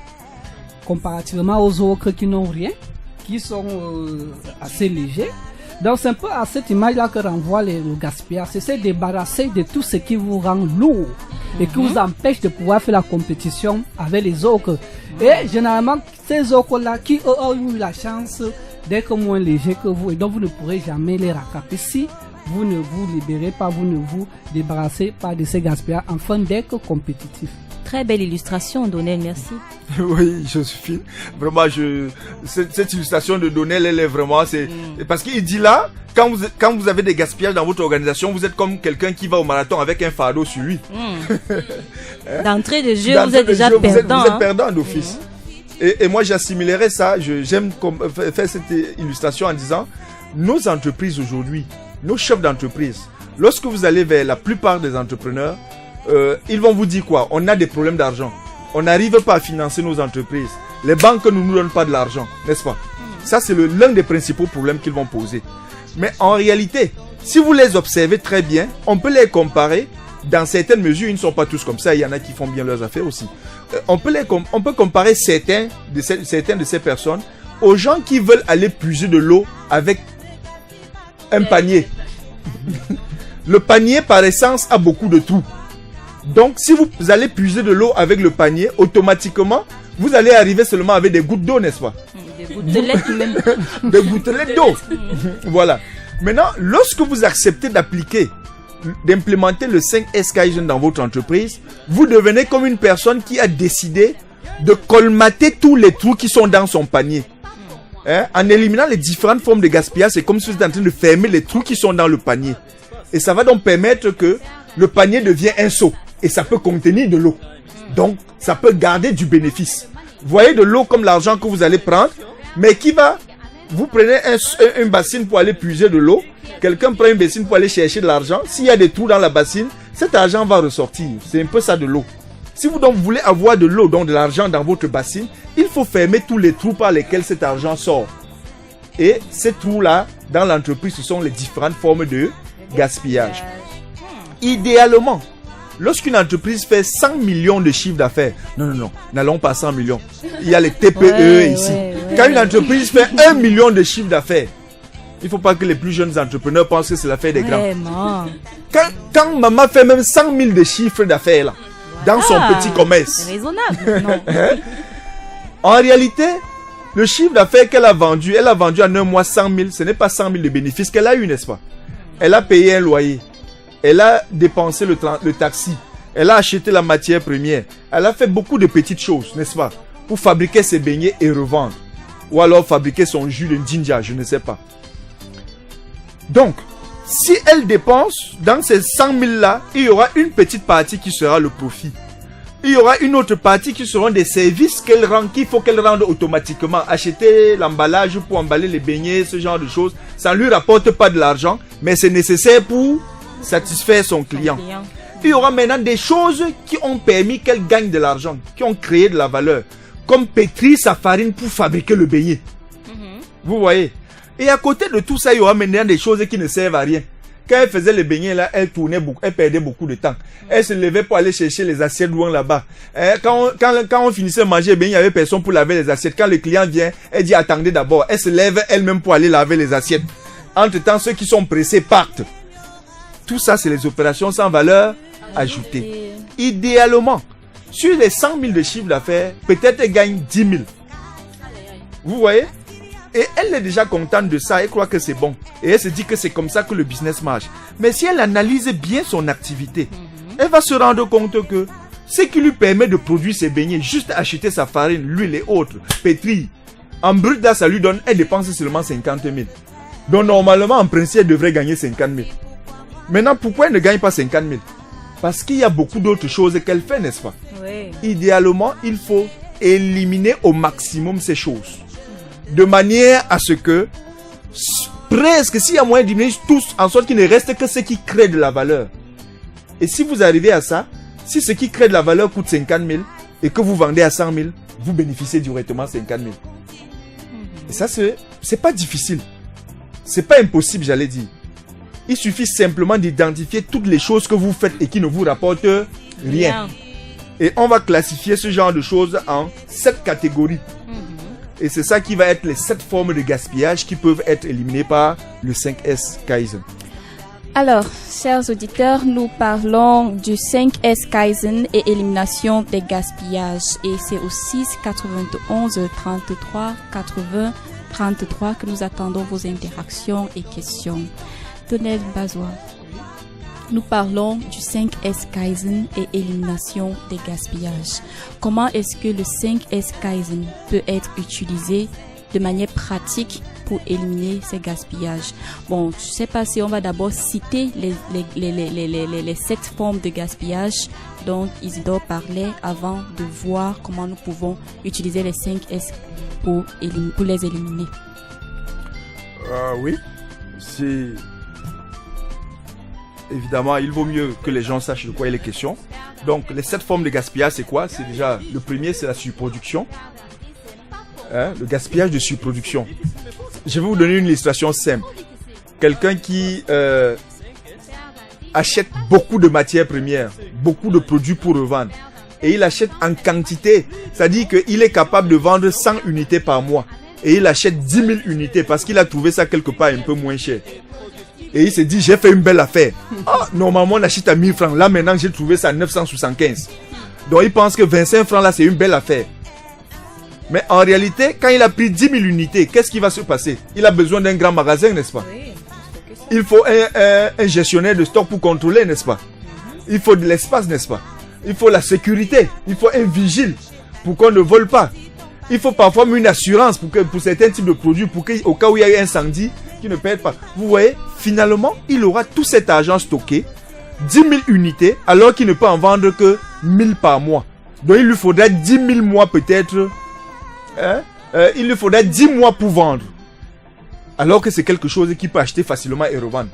Speaker 4: Comparativement aux autres qui n'ont rien, qui sont assez légers. Donc c'est un peu à cette image-là que renvoie le gaspillage. C'est se débarrasser de tout ce qui vous rend lourd et qui vous empêche de pouvoir faire la compétition avec les autres. Et généralement, ces autres-là qui ont eu la chance d'être moins légers que vous, et donc vous ne pourrez jamais les rattraper si vous ne vous libérez pas, vous ne vous débarrassez pas de ces gaspillages afin d'être compétitif.
Speaker 5: Très belle illustration, Donnel, merci.
Speaker 3: Oui, Joséphine. Vraiment, cette illustration de Donnel, elle est vraiment, parce qu'il dit là, quand vous avez des gaspillages dans votre organisation, vous êtes comme quelqu'un qui va au marathon avec un fardeau sur lui.
Speaker 5: D'entrée de jeu, vous êtes déjà perdant.
Speaker 3: Vous êtes perdant d'office. Et moi, j'assimilerais ça, j'aime faire cette illustration en disant, nos entreprises aujourd'hui, nos chefs d'entreprise, lorsque vous allez vers la plupart des entrepreneurs, ils vont vous dire quoi? On a des problèmes d'argent. On n'arrive pas à financer nos entreprises. Les banques ne nous donnent pas de l'argent, n'est-ce pas? Ça, c'est l'un des principaux problèmes qu'ils vont poser. Mais en réalité, si vous les observez très bien, on peut les comparer. Dans certaines mesures, ils ne sont pas tous comme ça. Il y en a qui font bien leurs affaires aussi. On peut comparer certaines de ces personnes aux gens qui veulent aller puiser de l'eau avec un panier. Le panier, par essence, a beaucoup de trous. Donc, si vous allez puiser de l'eau avec le panier, automatiquement, vous allez arriver seulement avec des gouttes d'eau, n'est-ce pas?
Speaker 5: Des gouttelettes même.
Speaker 3: Des gouttelettes d'eau. Voilà. Maintenant, lorsque vous acceptez d'implémenter le 5S Kaizen dans votre entreprise, vous devenez comme une personne qui a décidé de colmater tous les trous qui sont dans son panier. En éliminant les différentes formes de gaspillage, c'est comme si vous êtes en train de fermer les trous qui sont dans le panier. Et ça va donc permettre que le panier devienne un seau. Et ça peut contenir de l'eau. Donc, ça peut garder du bénéfice. Vous voyez de l'eau comme l'argent que vous allez prendre, mais qui va... Vous prenez une bassine pour aller puiser de l'eau. Quelqu'un prend une bassine pour aller chercher de l'argent. S'il y a des trous dans la bassine, cet argent va ressortir. C'est un peu ça de l'eau. Si vous donc voulez avoir de l'eau, donc de l'argent dans votre bassine, il faut fermer tous les trous par lesquels cet argent sort. Et ces trous-là, dans l'entreprise, ce sont les différentes formes de gaspillage. Idéalement, lorsqu'une entreprise fait 100 millions de chiffre d'affaires, non, n'allons pas à 100 millions. Il y a les TPE ici. Quand une entreprise fait 1 million de chiffre d'affaires, il ne faut pas que les plus jeunes entrepreneurs pensent que c'est l'affaire des grands. Quand maman fait même 100 000 de chiffre d'affaires là, dans son petit commerce.
Speaker 5: C'est raisonnable, non?
Speaker 3: En réalité, le chiffre d'affaires qu'elle a vendu en un mois 100 000, ce n'est pas 100 000 de bénéfices qu'elle a eu, n'est-ce pas? Elle a payé un loyer. Elle a dépensé le taxi. Elle a acheté la matière première. Elle a fait beaucoup de petites choses, n'est-ce pas? Pour fabriquer ses beignets et revendre. Ou alors fabriquer son jus de ginger, je ne sais pas. Donc, si elle dépense dans ces 100 000 là, il y aura une petite partie qui sera le profit. Il y aura une autre partie qui seront des services qu'il faut qu'elle rende automatiquement. Acheter l'emballage pour emballer les beignets, ce genre de choses. Ça ne lui rapporte pas de l'argent, mais c'est nécessaire pour satisfaire son client. Il y aura maintenant des choses qui ont permis qu'elle gagne de l'argent, qui ont créé de la valeur. Comme pétrir sa farine pour fabriquer le beignet. Vous voyez? Et à côté de tout ça, il y aura maintenant des choses qui ne servent à rien. Quand elle faisait les beignets là, elle tournait beaucoup, elle perdait beaucoup de temps. Elle se levait pour aller chercher les assiettes loin là-bas. Quand on finissait de manger les beignets, il n'y avait personne pour laver les assiettes. Quand le client vient, elle dit attendez d'abord. Elle se lève elle-même pour aller laver les assiettes. Entre-temps, ceux qui sont pressés partent. Tout ça, c'est les opérations sans valeur ajoutée. Idéalement, sur les 100 000 de chiffre d'affaires, peut-être elle gagne 10 000. Vous voyez? Et elle est déjà contente de ça, elle croit que c'est bon. Et elle se dit que c'est comme ça que le business marche. Mais si elle analyse bien son activité, elle va se rendre compte que ce qui lui permet de produire ses beignets, juste acheter sa farine, l'huile et autres, pétrir, en brut là, ça lui donne, elle dépense seulement 50 000. Donc normalement, en principe, elle devrait gagner 50 000. Maintenant, pourquoi elle ne gagne pas 50 000? Parce qu'il y a beaucoup d'autres choses qu'elle fait, n'est-ce pas?
Speaker 5: Oui.
Speaker 3: Idéalement, il faut éliminer au maximum ces choses. De manière à ce que, presque, s'il y a moyen de diminuer tous, en sorte qu'il ne reste que ce qui crée de la valeur. Et si vous arrivez à ça, si ce qui crée de la valeur coûte 50 000 et que vous vendez à 100 000, vous bénéficiez directement 50 000. Et ça, c'est pas difficile. C'est pas impossible, j'allais dire. Il suffit simplement d'identifier toutes les choses que vous faites et qui ne vous rapportent rien. Et on va classifier ce genre de choses en 7 catégories. Et c'est ça qui va être les 7 formes de gaspillage qui peuvent être éliminées par le 5S Kaizen.
Speaker 1: Alors, chers auditeurs, nous parlons du 5S Kaizen et élimination des gaspillages. Et c'est au 6 91 33 80 33 que nous attendons vos interactions et questions. Tonel Bazois, nous parlons du 5S Kaizen et élimination des gaspillages. Comment est-ce que le 5S Kaizen peut être utilisé de manière pratique pour éliminer ces gaspillages? Bon, je ne sais pas si on va d'abord citer les 7 formes de gaspillage dont Isidore parlait avant de voir comment nous pouvons utiliser les 5S pour les éliminer.
Speaker 3: Oui, c'est... Évidemment, il vaut mieux que les gens sachent de quoi il est question. Donc, les 7 formes de gaspillage, c'est quoi? C'est déjà, le premier, c'est la surproduction. Le gaspillage de surproduction. Je vais vous donner une illustration simple. Quelqu'un qui achète beaucoup de matières premières, beaucoup de produits pour revendre, et il achète en quantité. C'est-à-dire qu'il est capable de vendre 100 unités par mois. Et il achète 10 000 unités parce qu'il a trouvé ça quelque part un peu moins cher. Et il se dit, j'ai fait une belle affaire. Ah, normalement, on achète à 1000 francs. Là, maintenant, j'ai trouvé ça à 975. Donc, il pense que 25 francs, là, c'est une belle affaire. Mais en réalité, quand il a pris 10 000 unités, qu'est-ce qui va se passer? Il a besoin d'un grand magasin, n'est-ce pas? Il faut un gestionnaire de stock pour contrôler, n'est-ce pas? Il faut de l'espace, n'est-ce pas? Il faut la sécurité. Il faut un vigile pour qu'on ne vole pas. Il faut parfois une assurance pour certains types de produits, pour qu'au cas où il y a un incendie, qui ne perd pas. Vous voyez, finalement, il aura tout cet argent stocké, 10 000 unités, alors qu'il ne peut en vendre que 1000 par mois. Donc, il lui faudra 10 000 mois peut-être. Il lui faudra 10 mois pour vendre. Alors que c'est quelque chose qu'il peut acheter facilement et revendre.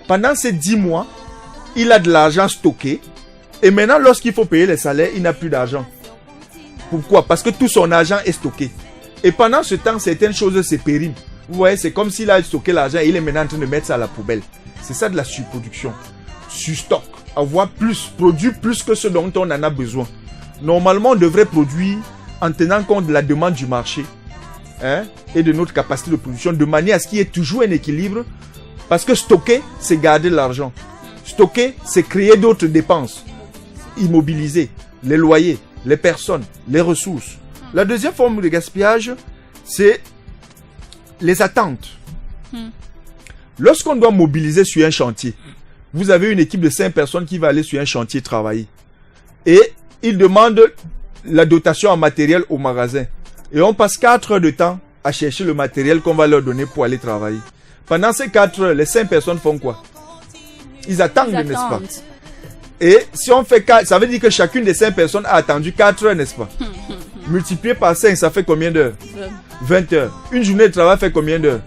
Speaker 3: Pendant ces 10 mois, il a de l'argent stocké. Et maintenant, lorsqu'il faut payer les salaires, il n'a plus d'argent. Pourquoi? Parce que tout son argent est stocké. Et pendant ce temps, certaines choses se périment. Vous voyez, c'est comme s'il a stocké l'argent et il est maintenant en train de mettre ça à la poubelle. C'est ça de la surproduction. Surstock. Avoir plus, produire plus que ce dont on en a besoin. Normalement, on devrait produire en tenant compte de la demande du marché et de notre capacité de production, de manière à ce qu'il y ait toujours un équilibre. Parce que stocker, c'est garder l'argent. Stocker, c'est créer d'autres dépenses. Immobiliser les loyers, les personnes, les ressources. La deuxième forme de gaspillage, c'est les attentes. Lorsqu'on doit mobiliser sur un chantier, vous avez une équipe de 5 personnes qui va aller sur un chantier travailler. Et ils demandent la dotation en matériel au magasin. Et on passe 4 heures de temps à chercher le matériel qu'on va leur donner pour aller travailler. Pendant ces 4 heures, les 5 personnes font quoi? Ils attendent, n'est-ce pas? Et si on fait 4, ça veut dire que chacune des 5 personnes a attendu 4 heures, n'est-ce pas? Multiplié par 5, ça fait combien d'heures? 20 heures. Une journée de travail fait combien d'heures?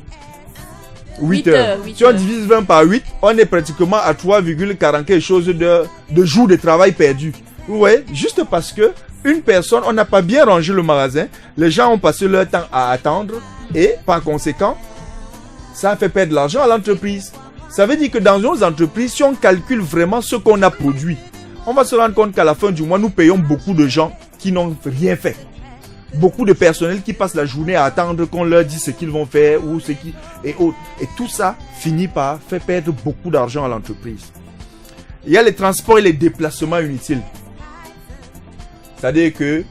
Speaker 3: 8 heures. Si on divise 20 par 8, on est pratiquement à 3,40 quelque chose de jours de travail perdus. Vous voyez? Juste parce que une personne, on n'a pas bien rangé le magasin, les gens ont passé leur temps à attendre et par conséquent, ça a fait perdre de l'argent à l'entreprise. Ça veut dire que dans nos entreprises, si on calcule vraiment ce qu'on a produit, on va se rendre compte qu'à la fin du mois, nous payons beaucoup de gens qui n'ont rien fait. Beaucoup de personnel qui passent la journée à attendre qu'on leur dise ce qu'ils vont faire ou ce qui et autres. Et tout ça finit par faire perdre beaucoup d'argent à l'entreprise. Il y a les transports et les déplacements inutiles. C'est-à-dire que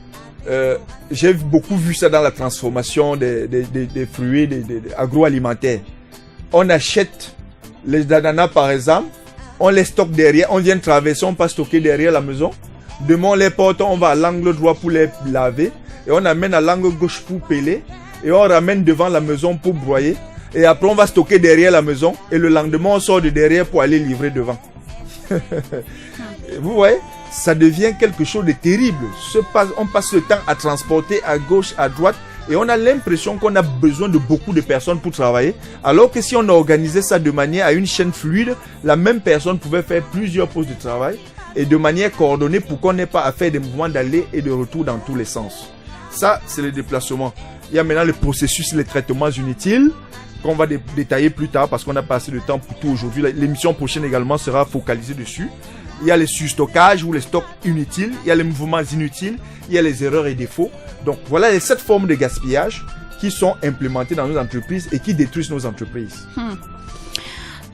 Speaker 3: j'ai beaucoup vu ça dans la transformation des fruits agroalimentaires. on achète les ananas par exemple, on les stocke derrière, on vient traverser, on passe stocker derrière la maison. Demain on les porte, on va à l'angle droit pour les laver et on amène à l'angle gauche pour peler et on ramène devant la maison pour broyer et après on va stocker derrière la maison et le lendemain on sort de derrière pour aller livrer devant. Vous voyez, ça devient quelque chose de terrible. On passe le temps à transporter à gauche, à droite et on a l'impression qu'on a besoin de beaucoup de personnes pour travailler, alors que si on organisait ça de manière à une chaîne fluide, la même personne pouvait faire plusieurs postes de travail et de manière coordonnée pour qu'on n'ait pas à faire des mouvements d'aller et de retour dans tous les sens. Ça, c'est le déplacement. Il y a maintenant le processus, les traitements inutiles qu'on va détailler plus tard parce qu'on n'a pas assez de temps pour tout aujourd'hui. L'émission prochaine également sera focalisée dessus. Il y a les surstockages ou les stocks inutiles, il y a les mouvements inutiles, il y a les erreurs et défauts. Donc voilà les 7 formes de gaspillage qui sont implémentées dans nos entreprises et qui détruisent nos entreprises.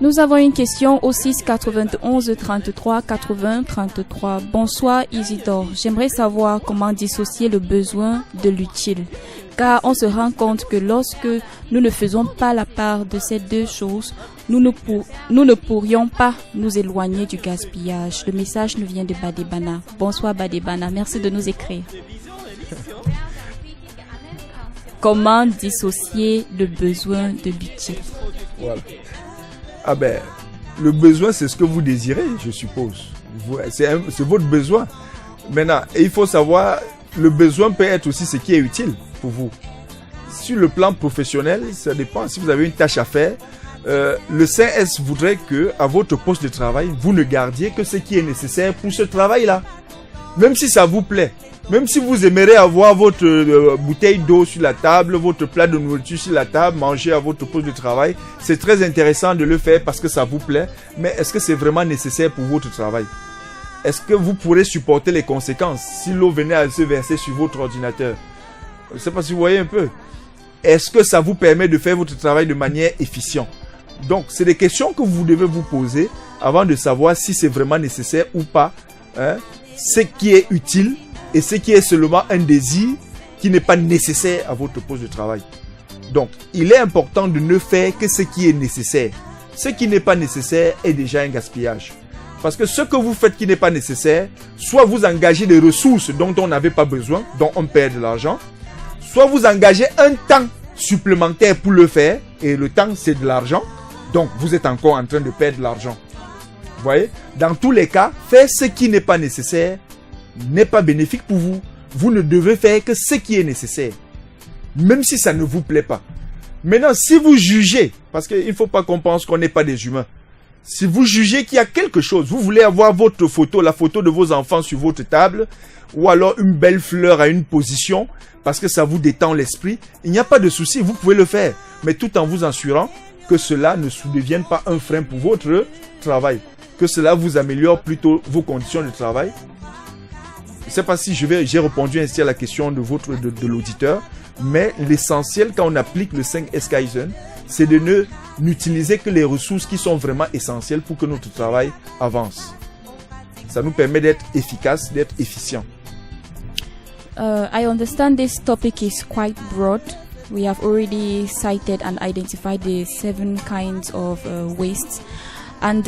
Speaker 1: Nous avons une question au 6 91 33 80 33. Bonsoir Isidore, j'aimerais savoir comment dissocier le besoin de l'utile. Car on se rend compte que lorsque nous ne faisons pas la part de ces deux choses, nous ne pourrions pas nous éloigner du gaspillage. Le message nous vient de Badebana. Bonsoir Badebana, merci de nous écrire. Comment dissocier le besoin de l'utile?
Speaker 3: Voilà. Ah ben, le besoin c'est ce que vous désirez, je suppose. C'est votre besoin. Maintenant, il faut savoir, le besoin peut être aussi ce qui est utile pour vous. Sur le plan professionnel, ça dépend. Si vous avez une tâche à faire, le CNS voudrait que à votre poste de travail, vous ne gardiez que ce qui est nécessaire pour ce travail-là. Même si ça vous plaît. Même si vous aimeriez avoir votre bouteille d'eau sur la table, votre plat de nourriture sur la table, manger à votre poste de travail, c'est très intéressant de le faire parce que ça vous plaît. Mais est-ce que c'est vraiment nécessaire pour votre travail? Est-ce que vous pourrez supporter les conséquences si l'eau venait à se verser sur votre ordinateur? Je ne sais pas si vous voyez un peu. Est-ce que ça vous permet de faire votre travail de manière efficiente? Donc, c'est des questions que vous devez vous poser avant de savoir si c'est vraiment nécessaire ou pas. Ce qui est utile et ce qui est seulement un désir qui n'est pas nécessaire à votre poste de travail. Donc, il est important de ne faire que ce qui est nécessaire. Ce qui n'est pas nécessaire est déjà un gaspillage. Parce que ce que vous faites qui n'est pas nécessaire, soit vous engagez des ressources dont on n'avait pas besoin, dont on perd de l'argent, soit vous engagez un temps supplémentaire pour le faire, et le temps c'est de l'argent, donc vous êtes encore en train de perdre de l'argent. Vous voyez? Dans tous les cas, faire ce qui n'est pas nécessaire n'est pas bénéfique pour vous. Vous ne devez faire que ce qui est nécessaire, même si ça ne vous plaît pas. Maintenant, si vous jugez, parce qu'il ne faut pas qu'on pense qu'on n'est pas des humains, si vous jugez qu'il y a quelque chose, vous voulez avoir votre photo, la photo de vos enfants sur votre table, ou alors une belle fleur à une position, parce que ça vous détend l'esprit, il n'y a pas de souci, vous pouvez le faire, mais tout en vous assurant que cela ne devienne pas un frein pour votre travail, que cela vous améliore plutôt vos conditions de travail. Je ne sais pas si j'ai répondu ainsi à la question de l'auditeur, mais l'essentiel quand on applique le 5S Kaizen, c'est de n'utiliser que les ressources qui sont vraiment essentielles pour que notre travail avance. Ça nous permet d'être efficace, d'être efficient.
Speaker 1: I understand this topic is quite broad. We have already cited and identified the 7 kinds of waste. And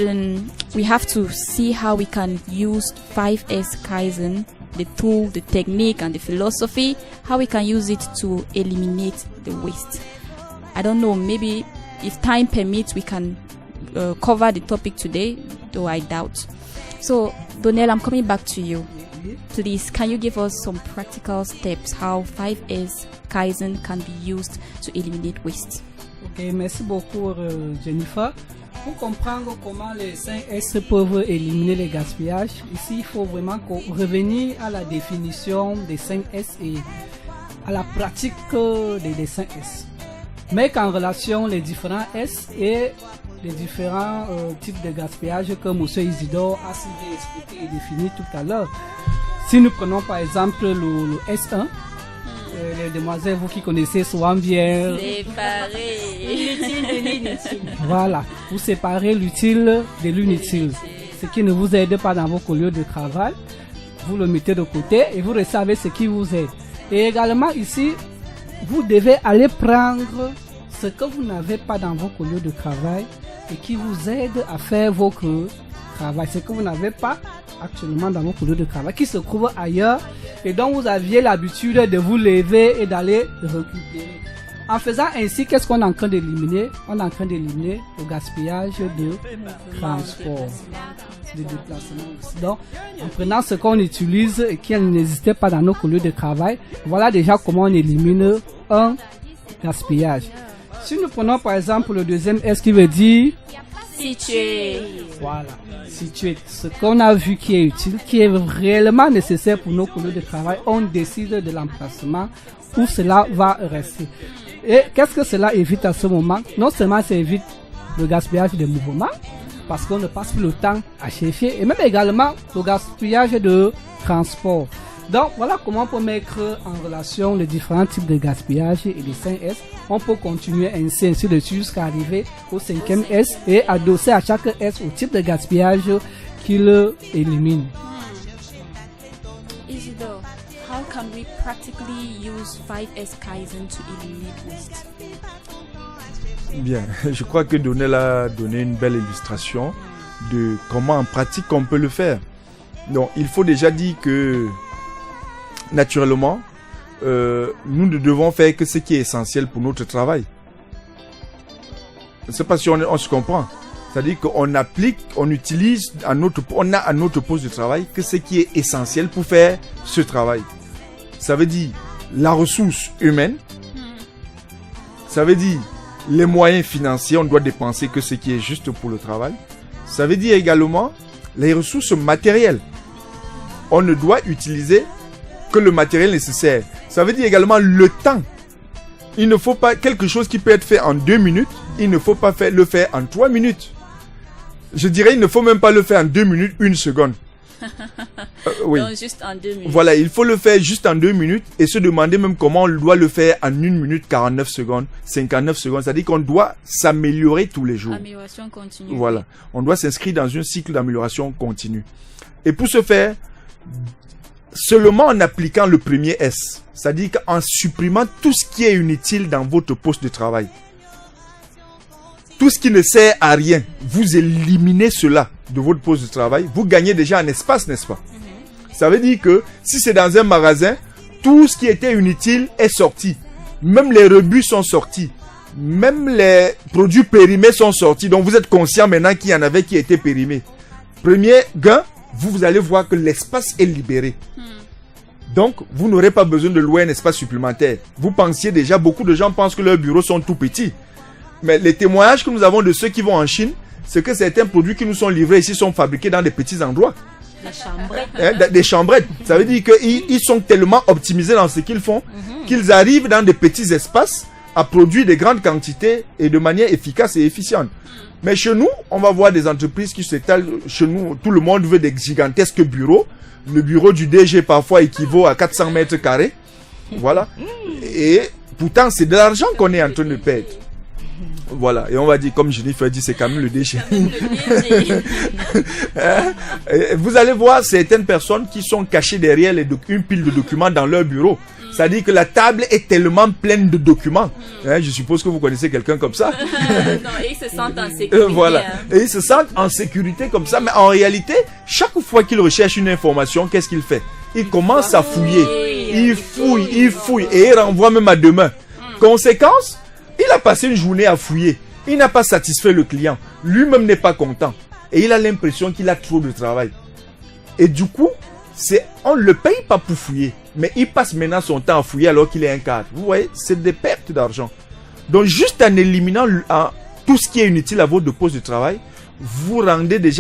Speaker 1: we have to see how we can use 5S Kaizen, the tool, the technique and the philosophy, how we can use it to eliminate the waste. I don't know, maybe if time permits, we can cover the topic today, though I doubt. So, Donnell, I'm coming back to you. Please, can you give us some practical steps how 5S Kaizen can be used to eliminate waste?
Speaker 4: Ok, merci beaucoup Jennifer. Pour comprendre comment les 5S peuvent éliminer les gaspillages, ici il faut vraiment revenir à la définition des 5S et à la pratique des 5S. Mais qu'en relation les différents S et les différents types de gaspillage que M. Isidore a si bien expliqué et défini tout à l'heure. Si nous prenons par exemple le S1, les demoiselles, vous qui connaissez souvent bien,
Speaker 1: séparer
Speaker 5: l'utile de l'inutile.
Speaker 4: Voilà, vous séparez l'utile de l'inutile. Ce qui ne vous aide pas dans vos lieux de travail, vous le mettez de côté et vous réservez ce qui vous aide. Et également ici, vous devez aller prendre ce que vous n'avez pas dans votre lieu de travail et qui vous aide à faire votre travail. Ce que vous n'avez pas actuellement dans votre lieu de travail, qui se trouve ailleurs et dont vous aviez l'habitude de vous lever et d'aller récupérer. En faisant ainsi, qu'est-ce qu'on est en train d'éliminer? On est en train d'éliminer le gaspillage de transport, de déplacement aussi. Donc, en prenant ce qu'on utilise et qui n'existait pas dans nos lieux de travail, voilà déjà comment on élimine un gaspillage. Si nous prenons par exemple le deuxième S qui veut dire
Speaker 1: situé.
Speaker 4: Voilà, situé. Ce qu'on a vu qui est utile, qui est réellement nécessaire pour nos lieux de travail, on décide de l'emplacement où cela va rester. Et qu'est-ce que cela évite à ce moment? Non seulement ça évite le gaspillage de mouvement, parce qu'on ne passe plus le temps à chercher, et même également le gaspillage de transport. Donc voilà comment on peut mettre en relation les différents types de gaspillage et les 5 S. On peut continuer ainsi de suite jusqu'à arriver au 5e S et adosser à chaque S au type de gaspillage qu'il élimine.
Speaker 1: Isidore, how can we practically use 5S Kaizen to eliminate waste?
Speaker 3: Bien, je crois que Donnel a donné une belle illustration de comment en pratique on peut le faire. Donc, il faut déjà dire que naturellement, nous ne devons faire que ce qui est essentiel pour notre travail. Je ne sais pas si on se comprend. C'est-à-dire qu'on applique, on utilise on a à notre poste de travail que ce qui est essentiel pour faire ce travail. Ça veut dire la ressource humaine. Ça veut dire les moyens financiers, on doit dépenser que ce qui est juste pour le travail. Ça veut dire également les ressources matérielles. On ne doit utiliser que le matériel nécessaire. Ça veut dire également le temps. Il ne faut pas quelque chose qui peut être fait en 2 minutes, il ne faut pas le faire en 3 minutes. Je dirais, il ne faut même pas le faire en 2 minutes, 1 seconde. Oui.
Speaker 1: Donc juste en 2 minutes.
Speaker 3: Voilà, il faut le faire juste en 2 minutes et se demander même comment on doit le faire en 1 minute 49 secondes, 59 secondes. C'est-à-dire qu'on doit s'améliorer tous les jours.
Speaker 1: Amélioration continue.
Speaker 3: Voilà, on doit s'inscrire dans un cycle d'amélioration continue. Et pour ce faire, seulement en appliquant le premier S, c'est-à-dire qu'en supprimant tout ce qui est inutile dans votre poste de travail. Tout ce qui ne sert à rien, vous éliminez cela de votre poste de travail, vous gagnez déjà en espace, n'est-ce pas? Ça veut dire que si c'est dans un magasin, tout ce qui était inutile est sorti. Même les rebus sont sortis. Même les produits périmés sont sortis. Donc vous êtes conscient maintenant qu'il y en avait qui étaient périmés. Premier gain, vous allez voir que l'espace est libéré. Donc, vous n'aurez pas besoin de louer un espace supplémentaire. Vous pensiez déjà, beaucoup de gens pensent que leurs bureaux sont tout petits. Mais les témoignages que nous avons de ceux qui vont en Chine, c'est que certains produits qui nous sont livrés ici sont fabriqués dans des petits endroits.
Speaker 5: Des chambrettes.
Speaker 3: Des chambrettes. Ça veut dire qu'ils sont tellement optimisés dans ce qu'ils font qu'ils arrivent dans des petits espaces à produire des grandes quantités et de manière efficace et efficiente. Mais chez nous, on va voir des entreprises qui s'étalent. Chez nous, tout le monde veut des gigantesques bureaux. Le bureau du DG parfois équivaut à 400 mètres carrés. Voilà. Et pourtant, c'est de l'argent qu'on est en train de perdre. Voilà. Et on va dire, comme Jennifer dit, c'est quand même le DG. Vous allez voir certaines personnes qui sont cachées derrière une pile de documents dans leur bureau. C'est-à-dire que la table est tellement pleine de documents. Je suppose que vous connaissez quelqu'un comme ça.
Speaker 1: Non, et ils se sentent en sécurité.
Speaker 3: Voilà. Et ils se sentent en sécurité comme ça. Mais en réalité, chaque fois qu'il recherche une information, qu'est-ce qu'il fait? Il commence à fouiller. Il fouille. Et il renvoie même à demain. Conséquence, il a passé une journée à fouiller. Il n'a pas satisfait le client. Lui-même n'est pas content. Et il a l'impression qu'il a trop de travail. Et du coup, on ne le paye pas pour fouiller. Mais il passe maintenant son temps à fouiller alors qu'il est un cadre. Vous voyez, c'est des pertes d'argent. Donc, juste en éliminant tout ce qui est inutile à votre poste de travail, vous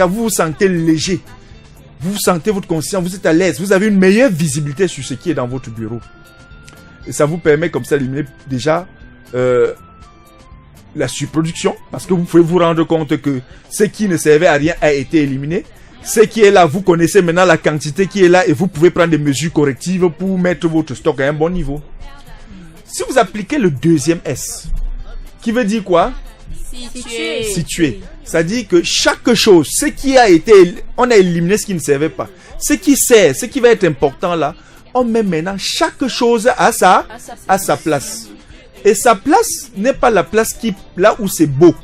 Speaker 3: vous sentez léger. Vous sentez votre conscience, vous êtes à l'aise. Vous avez une meilleure visibilité sur ce qui est dans votre bureau. Et ça vous permet comme ça d'éliminer déjà la surproduction. Parce que vous pouvez vous rendre compte que ce qui ne servait à rien a été éliminé. Ce qui est là, vous connaissez maintenant la quantité qui est là et vous pouvez prendre des mesures correctives pour mettre votre stock à un bon niveau. Si vous appliquez le deuxième S, qui veut dire quoi? Situé. Ça dit que chaque chose, on a éliminé ce qui ne servait pas. Ce qui sert, ce qui va être important là, on met maintenant chaque chose à sa place. Et sa place n'est pas la place là où c'est beau.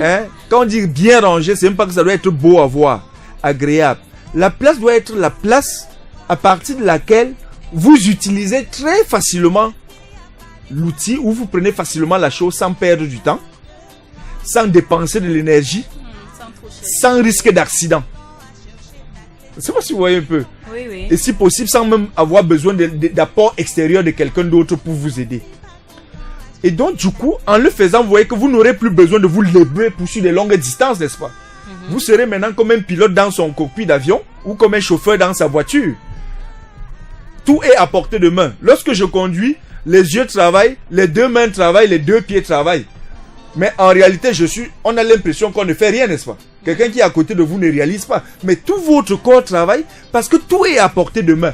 Speaker 3: Hein? Quand on dit bien rangé, c'est même pas que ça doit être beau à voir, agréable. La place doit être la place à partir de laquelle vous utilisez très facilement l'outil, ou vous prenez facilement la chose sans perdre du temps, sans dépenser de l'énergie, sans risque d'accident. Je ne sais pas si vous voyez un peu.
Speaker 1: Oui, oui.
Speaker 3: Et si possible, sans même avoir besoin d'apport extérieur de quelqu'un d'autre pour vous aider. Et donc, du coup, en le faisant, vous voyez que vous n'aurez plus besoin de vous lever pour sur des longues distances, n'est-ce pas? Vous serez maintenant comme un pilote dans son cockpit d'avion ou comme un chauffeur dans sa voiture. Tout est à portée de main. Lorsque je conduis, les yeux travaillent, les deux mains travaillent, les deux pieds travaillent. Mais en réalité, on a l'impression qu'on ne fait rien, n'est-ce pas? Quelqu'un qui est à côté de vous ne réalise pas. Mais tout votre corps travaille parce que tout est à portée de main.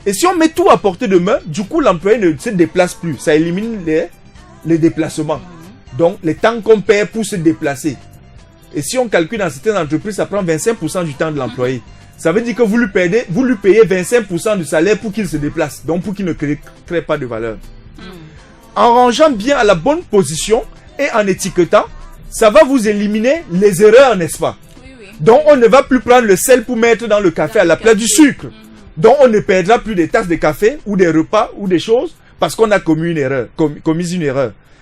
Speaker 3: Et si on met tout à portée de main, du coup, l'employé ne se déplace plus. Ça élimine les déplacements. Donc, les temps qu'on perd pour se déplacer. Et si on calcule dans certaines entreprises, ça prend 25% du temps de l'employé. Ça veut dire que vous lui payez 25% du salaire pour qu'il se déplace. Donc, pour qu'il ne crée pas de valeur. En rangeant bien à la bonne position et en étiquetant, ça va vous éliminer les erreurs, n'est-ce pas?
Speaker 1: Oui, oui.
Speaker 3: Donc, on ne va plus prendre le sel pour mettre dans le café à la place du sucre. Donc, on ne perdra plus des tasses de café ou des repas ou des choses parce qu'on a commis une erreur.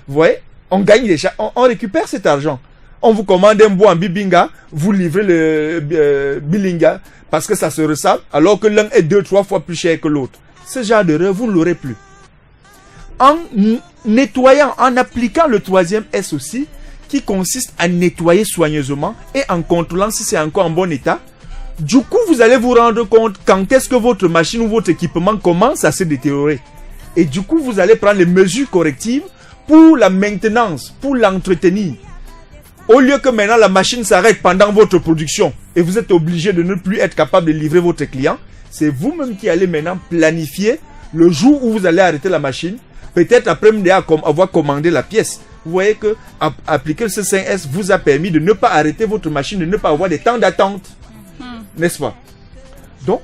Speaker 3: Vous voyez? On gagne déjà, on récupère cet argent. On vous commande un bois en bibinga, vous livrez le bilinga parce que ça se ressemble alors que l'un est 2-3 fois plus cher que l'autre. Ce genre d'erreur, vous ne l'aurez plus. En nettoyant, en appliquant le troisième S aussi, qui consiste à nettoyer soigneusement et en contrôlant si c'est encore en bon état, du coup, vous allez vous rendre compte quand est-ce que votre machine ou votre équipement commence à se détériorer. Et du coup, vous allez prendre les mesures correctives pour la maintenance, pour l'entretenir. Au lieu que maintenant la machine s'arrête pendant votre production et vous êtes obligé de ne plus être capable de livrer votre client, c'est vous-même qui allez maintenant planifier le jour où vous allez arrêter la machine, peut-être après avoir commandé la pièce. Vous voyez que appliquer le C5S vous a permis de ne pas arrêter votre machine, de ne pas avoir des temps d'attente. N'est-ce pas? Donc,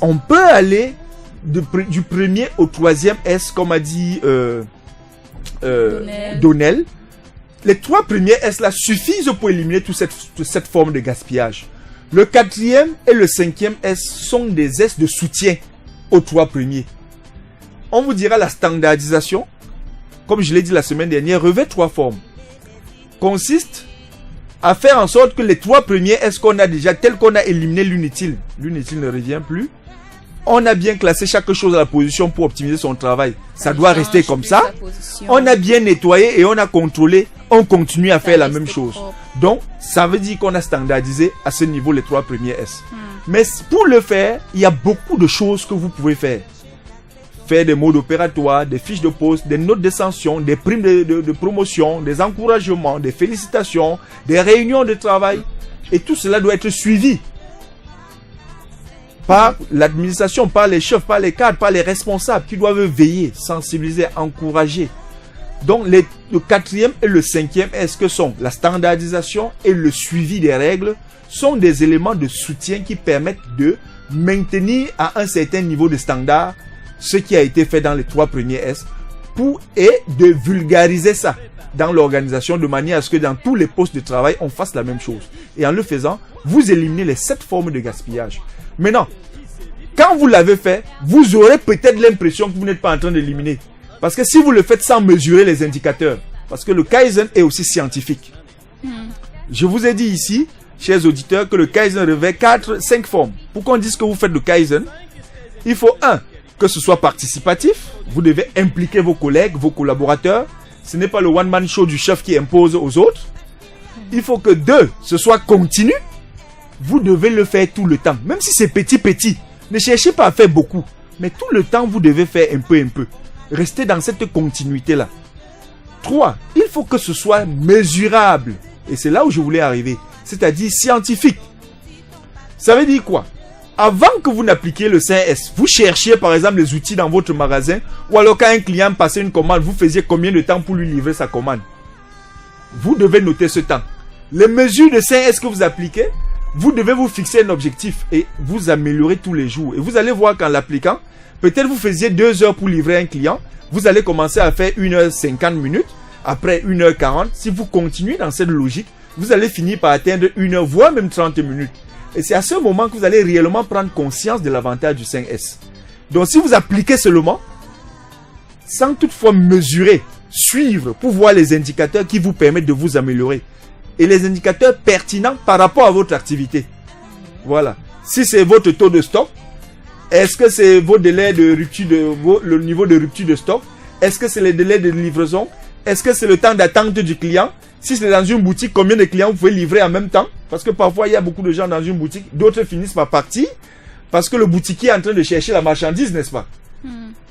Speaker 3: on peut aller du premier au troisième S, comme a dit Donnel. Les trois premiers S là suffisent pour éliminer toute cette forme de gaspillage. Le quatrième et le cinquième S sont des S de soutien aux trois premiers. On vous dira la standardisation, comme je l'ai dit la semaine dernière, revêt trois formes. Consiste à faire en sorte que les trois premiers S qu'on a déjà, tel qu'on a éliminé l'inutile ne revient plus. On a bien classé chaque chose à la position pour optimiser son travail. Ça doit rester comme ça. On a bien nettoyé et on a contrôlé. On continue à faire la même chose. Donc, ça veut dire qu'on a standardisé à ce niveau les trois premiers S. Mais pour le faire, il y a beaucoup de choses que vous pouvez faire. Faire des modes opératoires, des fiches de poste, des notes d'ascension, des primes de promotion, des encouragements, des félicitations, des réunions de travail. Et tout cela doit être suivi par l'administration, par les chefs, par les cadres, par les responsables qui doivent veiller, sensibiliser, encourager. Donc le quatrième et le cinquième S que sont la standardisation et le suivi des règles sont des éléments de soutien qui permettent de maintenir à un certain niveau de standard ce qui a été fait dans les trois premiers S et de vulgariser ça dans l'organisation de manière à ce que dans tous les postes de travail on fasse la même chose. Et en le faisant, vous éliminez les 7 formes de gaspillage. Maintenant, quand vous l'avez fait, vous aurez peut-être l'impression que vous n'êtes pas en train d'éliminer. Parce que si vous le faites sans mesurer les indicateurs, parce que le Kaizen est aussi scientifique. Je vous ai dit ici, chers auditeurs, que le Kaizen revêt 5 formes. Pour qu'on dise que vous faites le Kaizen, il faut que ce soit participatif. Vous devez impliquer vos collègues, vos collaborateurs. Ce n'est pas le one-man show du chef qui impose aux autres. Il faut que 2, ce soit continu. Vous devez le faire tout le temps. Même si c'est petit. Ne cherchez pas à faire beaucoup. Mais tout le temps, vous devez faire un peu. Restez dans cette continuité-là. 3, il faut que ce soit mesurable. Et c'est là où je voulais arriver. C'est-à-dire scientifique. Ça veut dire quoi? Avant que vous n'appliquiez le 5S, vous cherchiez par exemple les outils dans votre magasin, ou alors quand un client passait une commande, vous faisiez combien de temps pour lui livrer sa commande? Vous devez noter ce temps. Les mesures de 5S que vous appliquez Vous devez vous fixer un objectif et vous améliorer tous les jours. Et vous allez voir qu'en l'appliquant, peut-être vous faisiez 2 heures pour livrer un client. Vous allez commencer à faire 1h50 minutes. Après 1h40, si vous continuez dans cette logique, vous allez finir par atteindre 1h, voire même 30 minutes. Et c'est à ce moment que vous allez réellement prendre conscience de l'avantage du 5S. Donc si vous appliquez seulement, sans toutefois mesurer, suivre pour voir les indicateurs qui vous permettent de vous améliorer. Et les indicateurs pertinents par rapport à votre activité. Voilà. Si c'est votre taux de stock, est-ce que c'est vos délais de rupture le niveau de rupture de stock? Est-ce que c'est les délais de livraison? Est-ce que c'est le temps d'attente du client? Si c'est dans une boutique, combien de clients vous pouvez livrer en même temps? Parce que parfois, il y a beaucoup de gens dans une boutique, d'autres finissent par partir parce que le boutiquier est en train de chercher la marchandise, n'est-ce pas?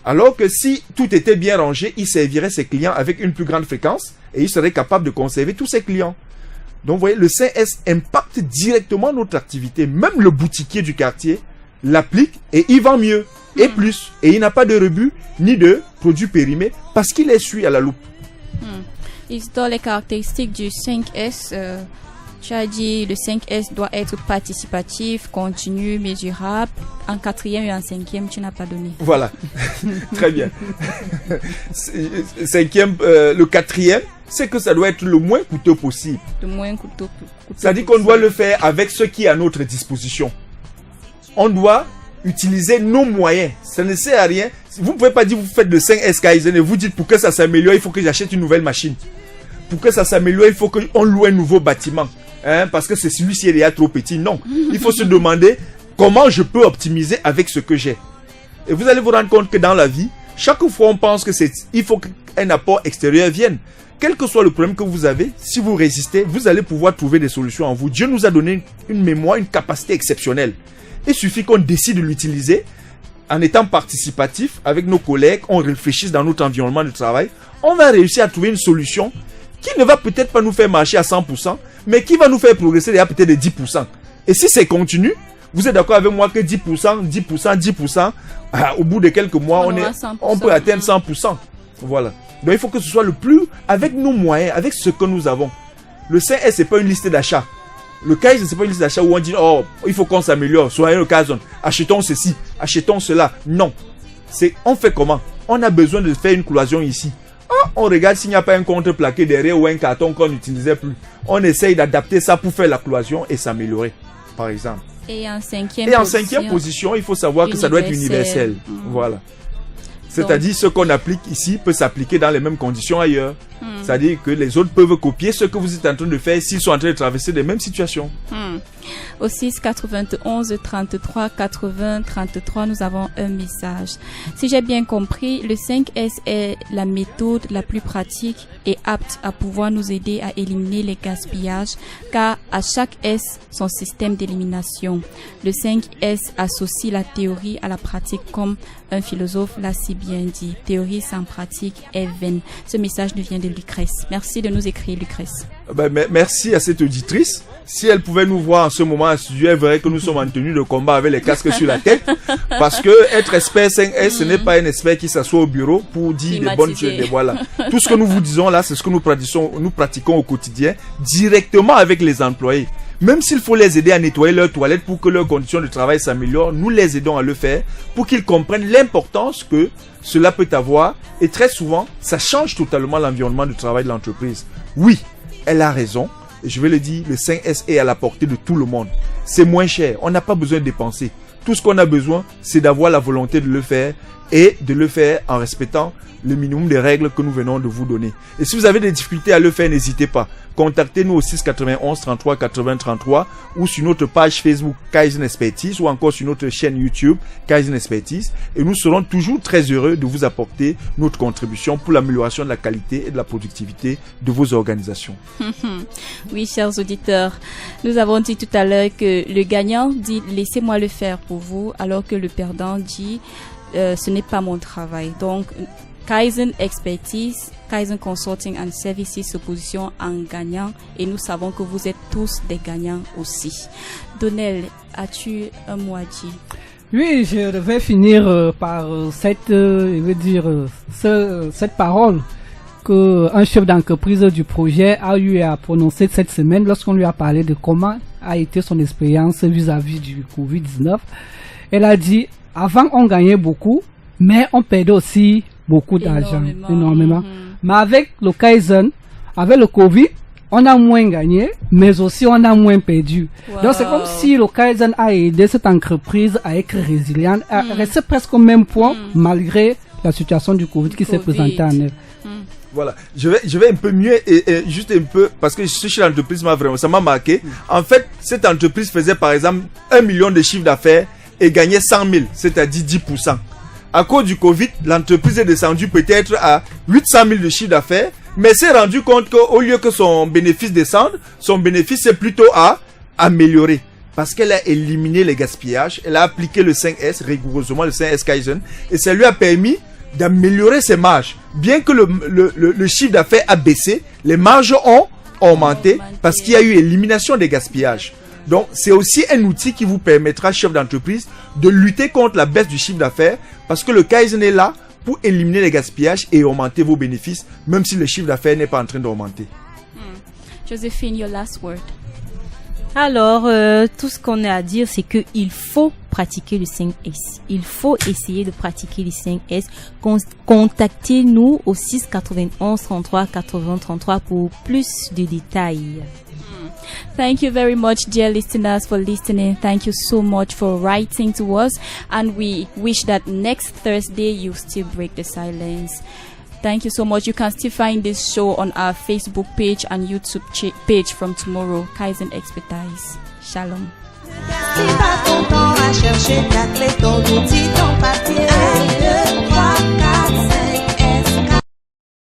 Speaker 3: Alors que si tout était bien rangé, il servirait ses clients avec une plus grande fréquence et il serait capable de conserver tous ses clients. Donc, vous voyez, le 5S impacte directement notre activité. Même le boutiquier du quartier l'applique et il vend mieux et plus. Et il n'a pas de rebut ni de produits périmés parce qu'il est suivi à la loupe.
Speaker 1: Dans les caractéristiques du 5S, tu as dit le 5S doit être participatif, continu, mesurable. En 4e et en 5e, tu n'as pas donné.
Speaker 3: Voilà. Très bien. 5e, le 4e, c'est que ça doit être le moins coûteux possible.
Speaker 1: Le moins coûteux.
Speaker 3: C'est-à-dire qu'on doit le faire avec ce qui est à notre disposition. On doit utiliser nos moyens. Ça ne sert à rien. Vous ne pouvez pas dire que vous faites le 5S Kaizen et vous dites pour que ça s'améliore, il faut que j'achète une nouvelle machine. Pour que ça s'améliore, il faut qu'on loue un nouveau bâtiment. Parce que c'est celui-ci est déjà trop petit. Non. Il faut se demander comment je peux optimiser avec ce que j'ai. Et vous allez vous rendre compte que dans la vie, chaque fois on pense que il faut qu'un apport extérieur vienne. Quel que soit le problème que vous avez, si vous résistez, vous allez pouvoir trouver des solutions en vous. Dieu nous a donné une mémoire, une capacité exceptionnelle. Il suffit qu'on décide de l'utiliser en étant participatif avec nos collègues, on réfléchisse dans notre environnement de travail, on va réussir à trouver une solution qui ne va peut-être pas nous faire marcher à 100%, mais qui va nous faire progresser déjà peut-être de 10%. Et si c'est continu, vous êtes d'accord avec moi que 10%, au bout de quelques mois, on peut atteindre 100%. Voilà. Donc il faut que ce soit le plus avec nos moyens, avec ce que nous avons. Le 5S, c'est pas une liste d'achats. Le Kaizen, c'est pas une liste d'achats où on dit oh, il faut qu'on s'améliore, soyez le Kaizen, achetons ceci, achetons cela. Non. On fait comment? On a besoin de faire une cloison ici. On regarde s'il n'y a pas un contreplaqué derrière ou un carton qu'on n'utilisait plus. On essaye d'adapter ça pour faire la cloison et s'améliorer, par exemple.
Speaker 1: Et en 5e
Speaker 3: position, il faut savoir que ça doit être universel. Voilà. C'est-à-dire ce qu'on applique ici peut s'appliquer dans les mêmes conditions ailleurs. C'est-à-dire que les autres peuvent copier ce que vous êtes en train de faire s'ils sont en train de traverser les mêmes situations.
Speaker 1: Au 6 91 33 80 33, nous avons un message. Si j'ai bien compris, le 5S est la méthode la plus pratique et apte à pouvoir nous aider à éliminer les gaspillages, car à chaque S, son système d'élimination. Le 5S associe la théorie à la pratique, comme un philosophe l'a si bien dit. Théorie sans pratique est vaine. Ce message nous vient de Lucrèce. Merci de nous écrire, Lucrèce.
Speaker 3: Merci à cette auditrice. Si elle pouvait nous voir en ce moment à studio, elle verrait que nous sommes en tenue de combat avec les casques sur la tête. Parce que être expert 5S, ce n'est pas un expert qui s'assoit au bureau pour dire des bonnes choses. Voilà. Tout ce que nous vous disons là, c'est ce que nous pratiquons au quotidien, directement avec les employés. Même s'il faut les aider à nettoyer leurs toilettes pour que leurs conditions de travail s'améliorent, nous les aidons à le faire pour qu'ils comprennent l'importance que cela peut avoir. Et très souvent, ça change totalement l'environnement de travail de l'entreprise. Oui, elle a raison. Et je vais le dire, le 5S est à la portée de tout le monde. C'est moins cher. On n'a pas besoin de dépenser. Tout ce qu'on a besoin, c'est d'avoir la volonté de le faire et de le faire en respectant le minimum des règles que nous venons de vous donner. Et si vous avez des difficultés à le faire, n'hésitez pas. Contactez-nous au 6 91 33 80 33 ou sur notre page Facebook Kaizen Expertise ou encore sur notre chaîne YouTube Kaizen Expertise. Et nous serons toujours très heureux de vous apporter notre contribution pour l'amélioration de la qualité et de la productivité de vos organisations.
Speaker 1: Oui, chers auditeurs, nous avons dit tout à l'heure que le gagnant dit « laissez-moi le faire pour vous », alors que le perdant dit ce n'est pas mon travail. Donc, Kaizen Expertise, Kaizen Consulting and Services se positionne en gagnant et nous savons que vous êtes tous des gagnants aussi. Donnel, as-tu un mot à dire?
Speaker 4: Oui, je vais finir par cette parole que un chef d'entreprise du projet a eu à prononcer cette semaine lorsqu'on lui a parlé de comment a été son expérience vis-à-vis du Covid-19. Elle a dit, avant on gagnait beaucoup, mais on perdait aussi beaucoup d'argent, énormément. Mais avec le Kaizen, avec le Covid, on a moins gagné, mais aussi on a moins perdu.
Speaker 1: Wow.
Speaker 4: Donc c'est comme si le Kaizen a aidé cette entreprise à être résiliente, à rester presque au même point, malgré la situation du Covid qui s'est présentée en elle.
Speaker 3: Voilà, je vais un peu mieux et juste un peu, parce que je suis chez l'entreprise, ça m'a marqué. En fait, cette entreprise faisait par exemple 1 million de chiffre d'affaires et gagnait 100 000, c'est-à-dire 10%. À cause du Covid, l'entreprise est descendue peut-être à 800 000 de chiffre d'affaires, mais s'est rendu compte qu'au lieu que son bénéfice descende, son bénéfice c'est plutôt à améliorer. Parce qu'elle a éliminé les gaspillages, elle a appliqué le 5S, rigoureusement le 5S Kaizen, et ça lui a permis d'améliorer ses marges. Bien que le chiffre d'affaires a baissé, les marges ont augmenté parce qu'il y a eu élimination des gaspillages. Donc, c'est aussi un outil qui vous permettra, chef d'entreprise, de lutter contre la baisse du chiffre d'affaires parce que le Kaizen est là pour éliminer les gaspillages et augmenter vos bénéfices, même si le chiffre d'affaires n'est pas en train d'augmenter.
Speaker 1: Joséphine, your last word.
Speaker 5: Alors, tout ce qu'on a à dire, c'est que il faut pratiquer le 5S. Il faut essayer de pratiquer le 5S. Contactez-nous au 6 91 33 80 33 pour plus de détails.
Speaker 1: Thank you very much, dear listeners, for listening. Thank you so much for writing to us. And we wish that next Thursday you still break the silence. Thank you so much. You can still find this show on our Facebook page and YouTube page from tomorrow. Kaizen Expertise. Shalom.
Speaker 2: Si pas ton temps à chercher ta clé, ton outil